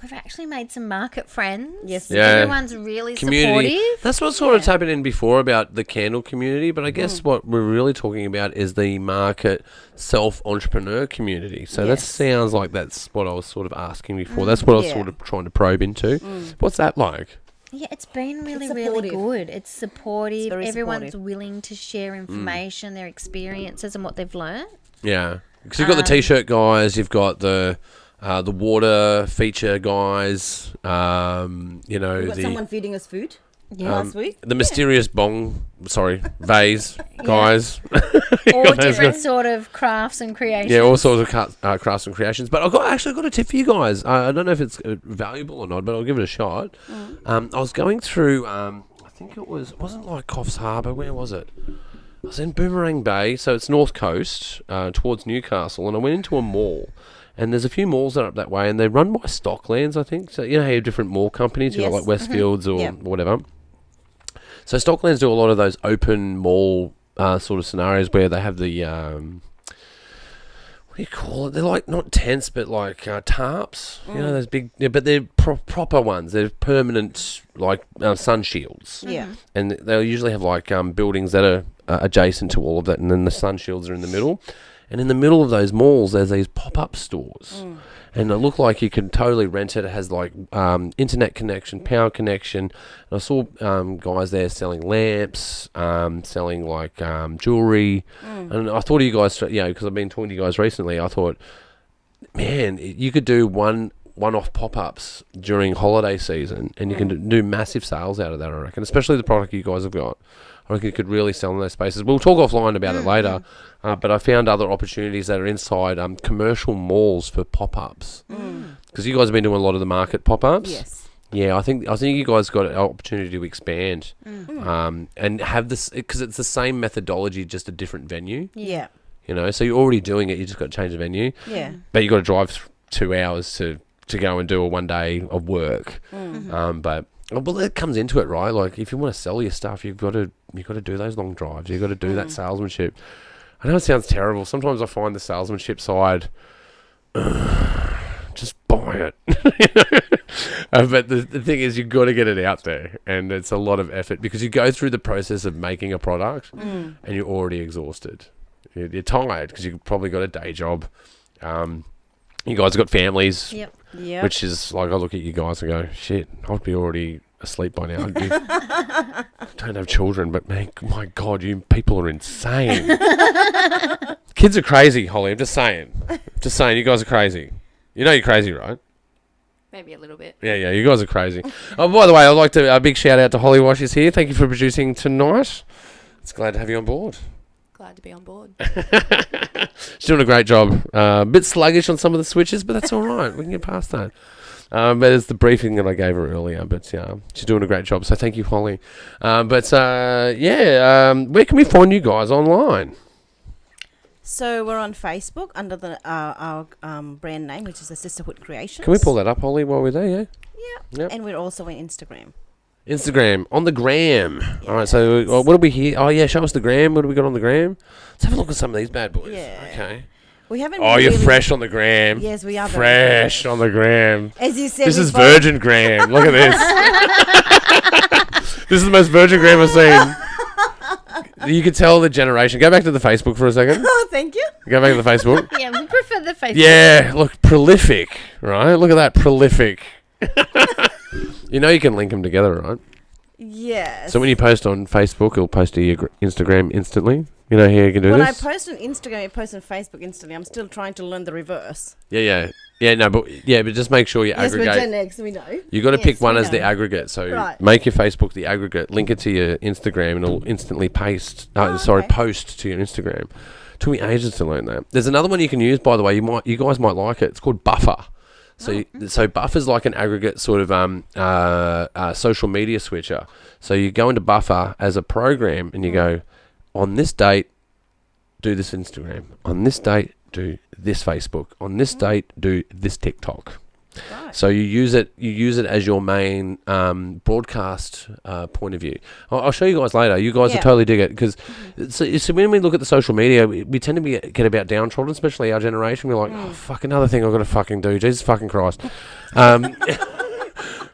we've actually made some market friends. Yes. Yeah. Everyone's really Community. supportive. That's what sort of tapping in before about the candle community, but I guess what we're really talking about is the market self-entrepreneur community. So that Yes. sounds like that's what I was sort of asking before. That's what I was Yeah. sort of trying to probe into. What's that like? Yeah, it's been really, It's really supportive. good. It's supportive. It's very Everyone's supportive. willing to share information, their experiences, and what they've learned. Yeah. Because you've got the T-shirt guys, you've got the water feature guys, We got the someone feeding us food Yeah. last week. the mysterious vase guys. All Those different guys. sort of crafts and creations. Yeah, all sorts of crafts and creations. But I got a tip for you guys. I don't know if it's valuable or not, but I'll give it a shot. I was going through, I think it wasn't like Coffs Harbour. Where was it? I was in Boomerang Bay, so it's north coast, towards Newcastle, and I went into a mall. And there's a few malls that are up that way, and they're run by Stocklands, I think. So, you know how you have different mall companies? You've got Yes. like Westfields or Yeah. whatever. So Stocklands do a lot of those open mall sort of scenarios where they have the what do you call it? They're like not tents, but like tarps. You know those big, but they're proper ones. They're permanent, like sun shields. Yeah. And they'll usually have like buildings that are adjacent to all of that, and then the sun shields are in the middle. And in the middle of those malls, there's these pop-up stores. And it looked like you could totally rent it. It has like internet connection, power connection. And I saw guys there selling lamps, selling like jewelry. And I thought of you guys, because I've been talking to you guys recently, I thought, man, you could do one-off pop-ups during holiday season, and you can do massive sales out of that, I reckon, especially the product you guys have got. I reckon you could really sell in those spaces. We'll talk offline about it later, but I found other opportunities that are inside commercial malls for pop-ups. Because you guys have been doing a lot of the market pop-ups. Yes. Yeah, I think you guys got an opportunity to expand and have this, because it's the same methodology, just a different venue. Yeah. So you're already doing it. You just got to change the venue. Yeah. But you got to drive 2 hours to go and do a 1 day of work. But well, it comes into it, right? Like if you want to sell your stuff, you've got to do those long drives. You've got to do that salesmanship. I know it sounds terrible. Sometimes I find the salesmanship side, just buy it. But the thing is, you've got to get it out there, and it's a lot of effort because you go through the process of making a product, and you're already exhausted. You're tired because you've probably got a day job. You guys have got families. Yep. Yeah. Which is like, I look at you guys and go, shit, I'd be already asleep by now. I don't have children, but man, my God, you people are insane. Kids are crazy, Holly. I'm just saying. You guys are crazy. You know you're crazy, right? Maybe a little bit. Yeah, you guys are crazy. Oh, by the way, I'd like to a big shout out to Holly Wash is here. Thank you for producing tonight. It's glad to have you on board. Glad to be on board. She's doing a great job. A bit sluggish on some of the switches, but that's all right. We can get past that. But it's the briefing that I gave her earlier. But she's doing a great job. So thank you, Holly. Where can we find you guys online? So we're on Facebook under the our brand name, which is the Sisterhood Creations. Can we pull that up, Holly, while we're there? Yeah. Yep. And we're also on Instagram. Instagram, on the gram. All right, so what do we hear? Oh, yeah, show us the gram. What do we got on the gram? Let's have a look at some of these bad boys. Yeah. Okay. We haven't. Oh, you're really- fresh on the gram. Yes, we are. Fresh on the gram. As you said, This is before- virgin gram. Look at this. This is the most virgin gram I've seen. You could tell the generation. Go back to the Facebook for a second. Oh, thank you. Go back to the Facebook. Yeah, we prefer the Facebook. Yeah, look, prolific, right? Look at that, prolific. You know you can link them together, right? Yes. So when you post on Facebook, it'll post to your Instagram instantly. You know how you can do when this? I post on Instagram, I post on Facebook instantly. I'm still trying to learn the reverse. Yeah, but just make sure you Yes, we're aggregate. Gen X, we know. You got to Yes, pick one we as the know. aggregate. So Right. make your Facebook the aggregate, link it to your Instagram, and it'll instantly post to your Instagram. Took me ages to learn that. There's another one you can use, by the way. You guys might like it. It's called Buffer. So so Buffer's like an aggregate sort of social media switcher. So you go into Buffer as a program, and you go, on this date, do this Instagram. On this date, do this Facebook. On this date, do this TikTok. Right. So you use it as your main broadcast point of view. I'll show you guys later. You guys will totally dig it because so when we look at the social media, we tend to get about downtrodden, especially our generation. We're like, oh fuck, another thing I've got to fucking do. Jesus fucking Christ.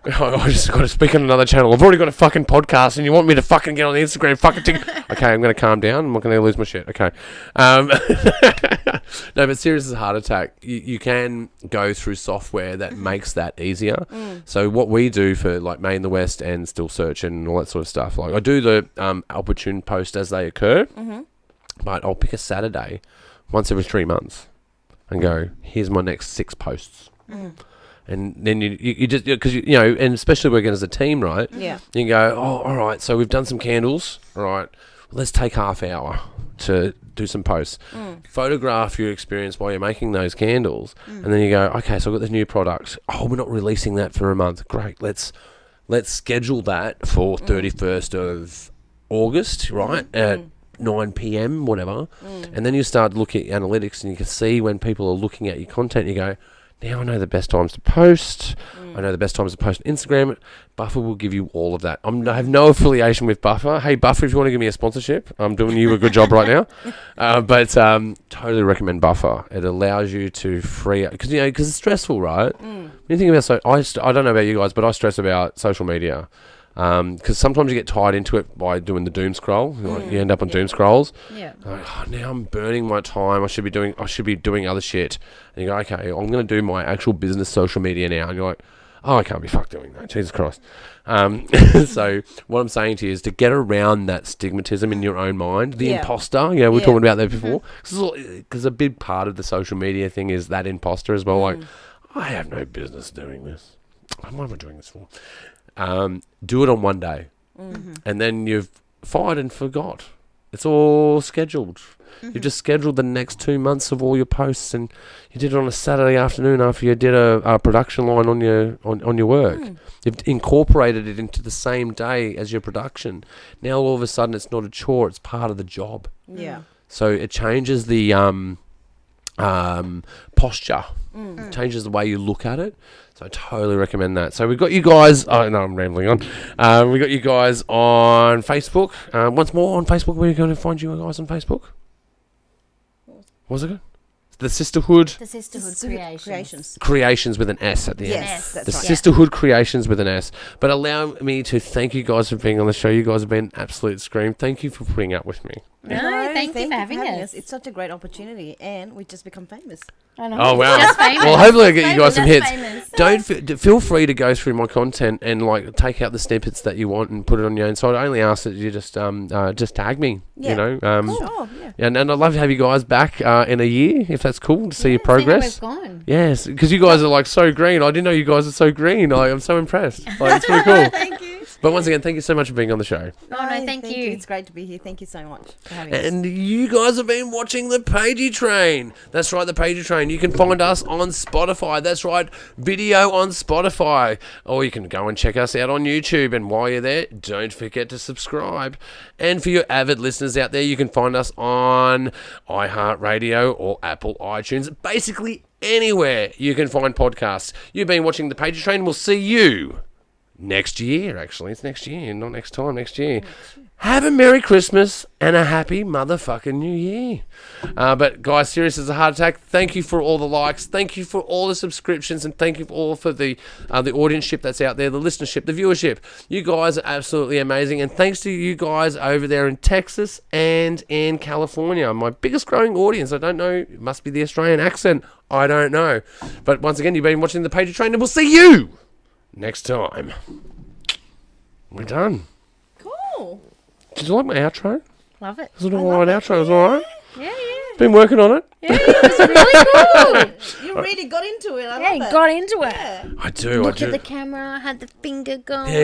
I just got to speak on another channel. I've already got a fucking podcast, and you want me to fucking get on the Instagram fucking thing? Okay, I'm going to calm down. I'm not going to lose my shit. Okay. No, but serious as a heart attack, you can go through software that makes that easier. So what we do for like Made in the West and Still Search and all that sort of stuff, like I do the opportune post as they occur, but I'll pick a Saturday once every 3 months and go, here's my next 6 posts. And then you just, because, you know, and especially working as a team, right? Yeah. You can go, oh, all right, so we've done some candles. All right, let's take half hour to do some posts. Photograph your experience while you're making those candles. And then you go, okay, so I've got this new product. Oh, we're not releasing that for a month. Great, let's schedule that for 31st of August, right, at 9 p.m, whatever. And then you start looking at analytics and you can see when people are looking at your content, you go, now I know the best times to post. I know the best times to post on Instagram. Buffer will give you all of that. I have no affiliation with Buffer. Hey, Buffer, if you want to give me a sponsorship, I'm doing you a good job right now. But totally recommend Buffer. It allows you to free up, because it's stressful, right? When you think about I don't know about you guys, but I stress about social media. Because sometimes you get tied into it by doing the doom scroll. Like you end up on doom scrolls. Yeah. Like, oh, now I'm burning my time. I should be doing other shit. And you go, okay, I'm going to do my actual business social media now. And you're like, oh, I can't be fucked doing that. Jesus Christ. So what I'm saying to you is to get around that stigmatism in your own mind, the imposter. We were talking about that before. Because a big part of the social media thing is that imposter as well. Like, I have no business doing this. What am I doing this for? Do it on one day, and then you've fired and forgot. It's all scheduled. You've just scheduled the next 2 months of all your posts, and you did it on a Saturday afternoon after you did a production line on your work. You've incorporated it into the same day as your production. Now all of a sudden it's not a chore; it's part of the job. Yeah. So it changes the posture, changes the way you look at it. So I totally recommend that. So we've got you guys. Oh no, I'm rambling on. We got you guys on Facebook. Once more on Facebook, where are you going to find you guys on Facebook? What was it? The Sisterhood. The Sisterhood Creations. Creations with an S at the end. Yes, that's The right. Sisterhood Creations with an S. But allow me to thank you guys for being on the show. You guys have been absolute scream. Thank you for putting up with me. No, thank you for having us. It's such a great opportunity, and we just become famous. I know. Oh wow! Just famous. Well, hopefully I get you guys some Just hits. famous. Feel free to go through my content and like take out the snippets that you want and put it on your own site. I only ask that you just tag me. Yeah. You know. Sure, yeah. And I'd love to have you guys back in a year if that's cool to see your See how progress. we've gone. Yes, because you guys are like so green. I didn't know you guys are so green. I'm so impressed. Like, it's pretty cool. Thank you. But once again, thank you so much for being on the show. Oh, no, thank you. It's great to be here. Thank you so much for having us. And you guys have been watching the Pagey Train. That's right, the Pagey Train. You can find us on Spotify. That's right, video on Spotify. Or you can go and check us out on YouTube. And while you're there, don't forget to subscribe. And for your avid listeners out there, you can find us on iHeartRadio or Apple iTunes. Basically anywhere you can find podcasts. You've been watching the Pagey Train. We'll see you next year, actually. It's next year, not next time, next year. Have a Merry Christmas and a happy motherfucking New Year. But guys, serious as a heart attack, thank you for all the likes, thank you for all the subscriptions, and thank you all for the audienceship that's out there, the listenership, the viewership. You guys are absolutely amazing, and thanks to you guys over there in Texas and in California, my biggest growing audience. I don't know, it must be the Australian accent, I don't know. But once again, you've been watching the Pagey Train, and we'll see you next time. We're done. Cool. Did you like my outro? Love it. Was it all right? Outro was all right? Yeah, yeah. Been working on it. Yeah, it was really cool. You really got into it. I Yeah, love it. got into it. Yeah. I do. Looked at the camera, had the finger going. Yeah,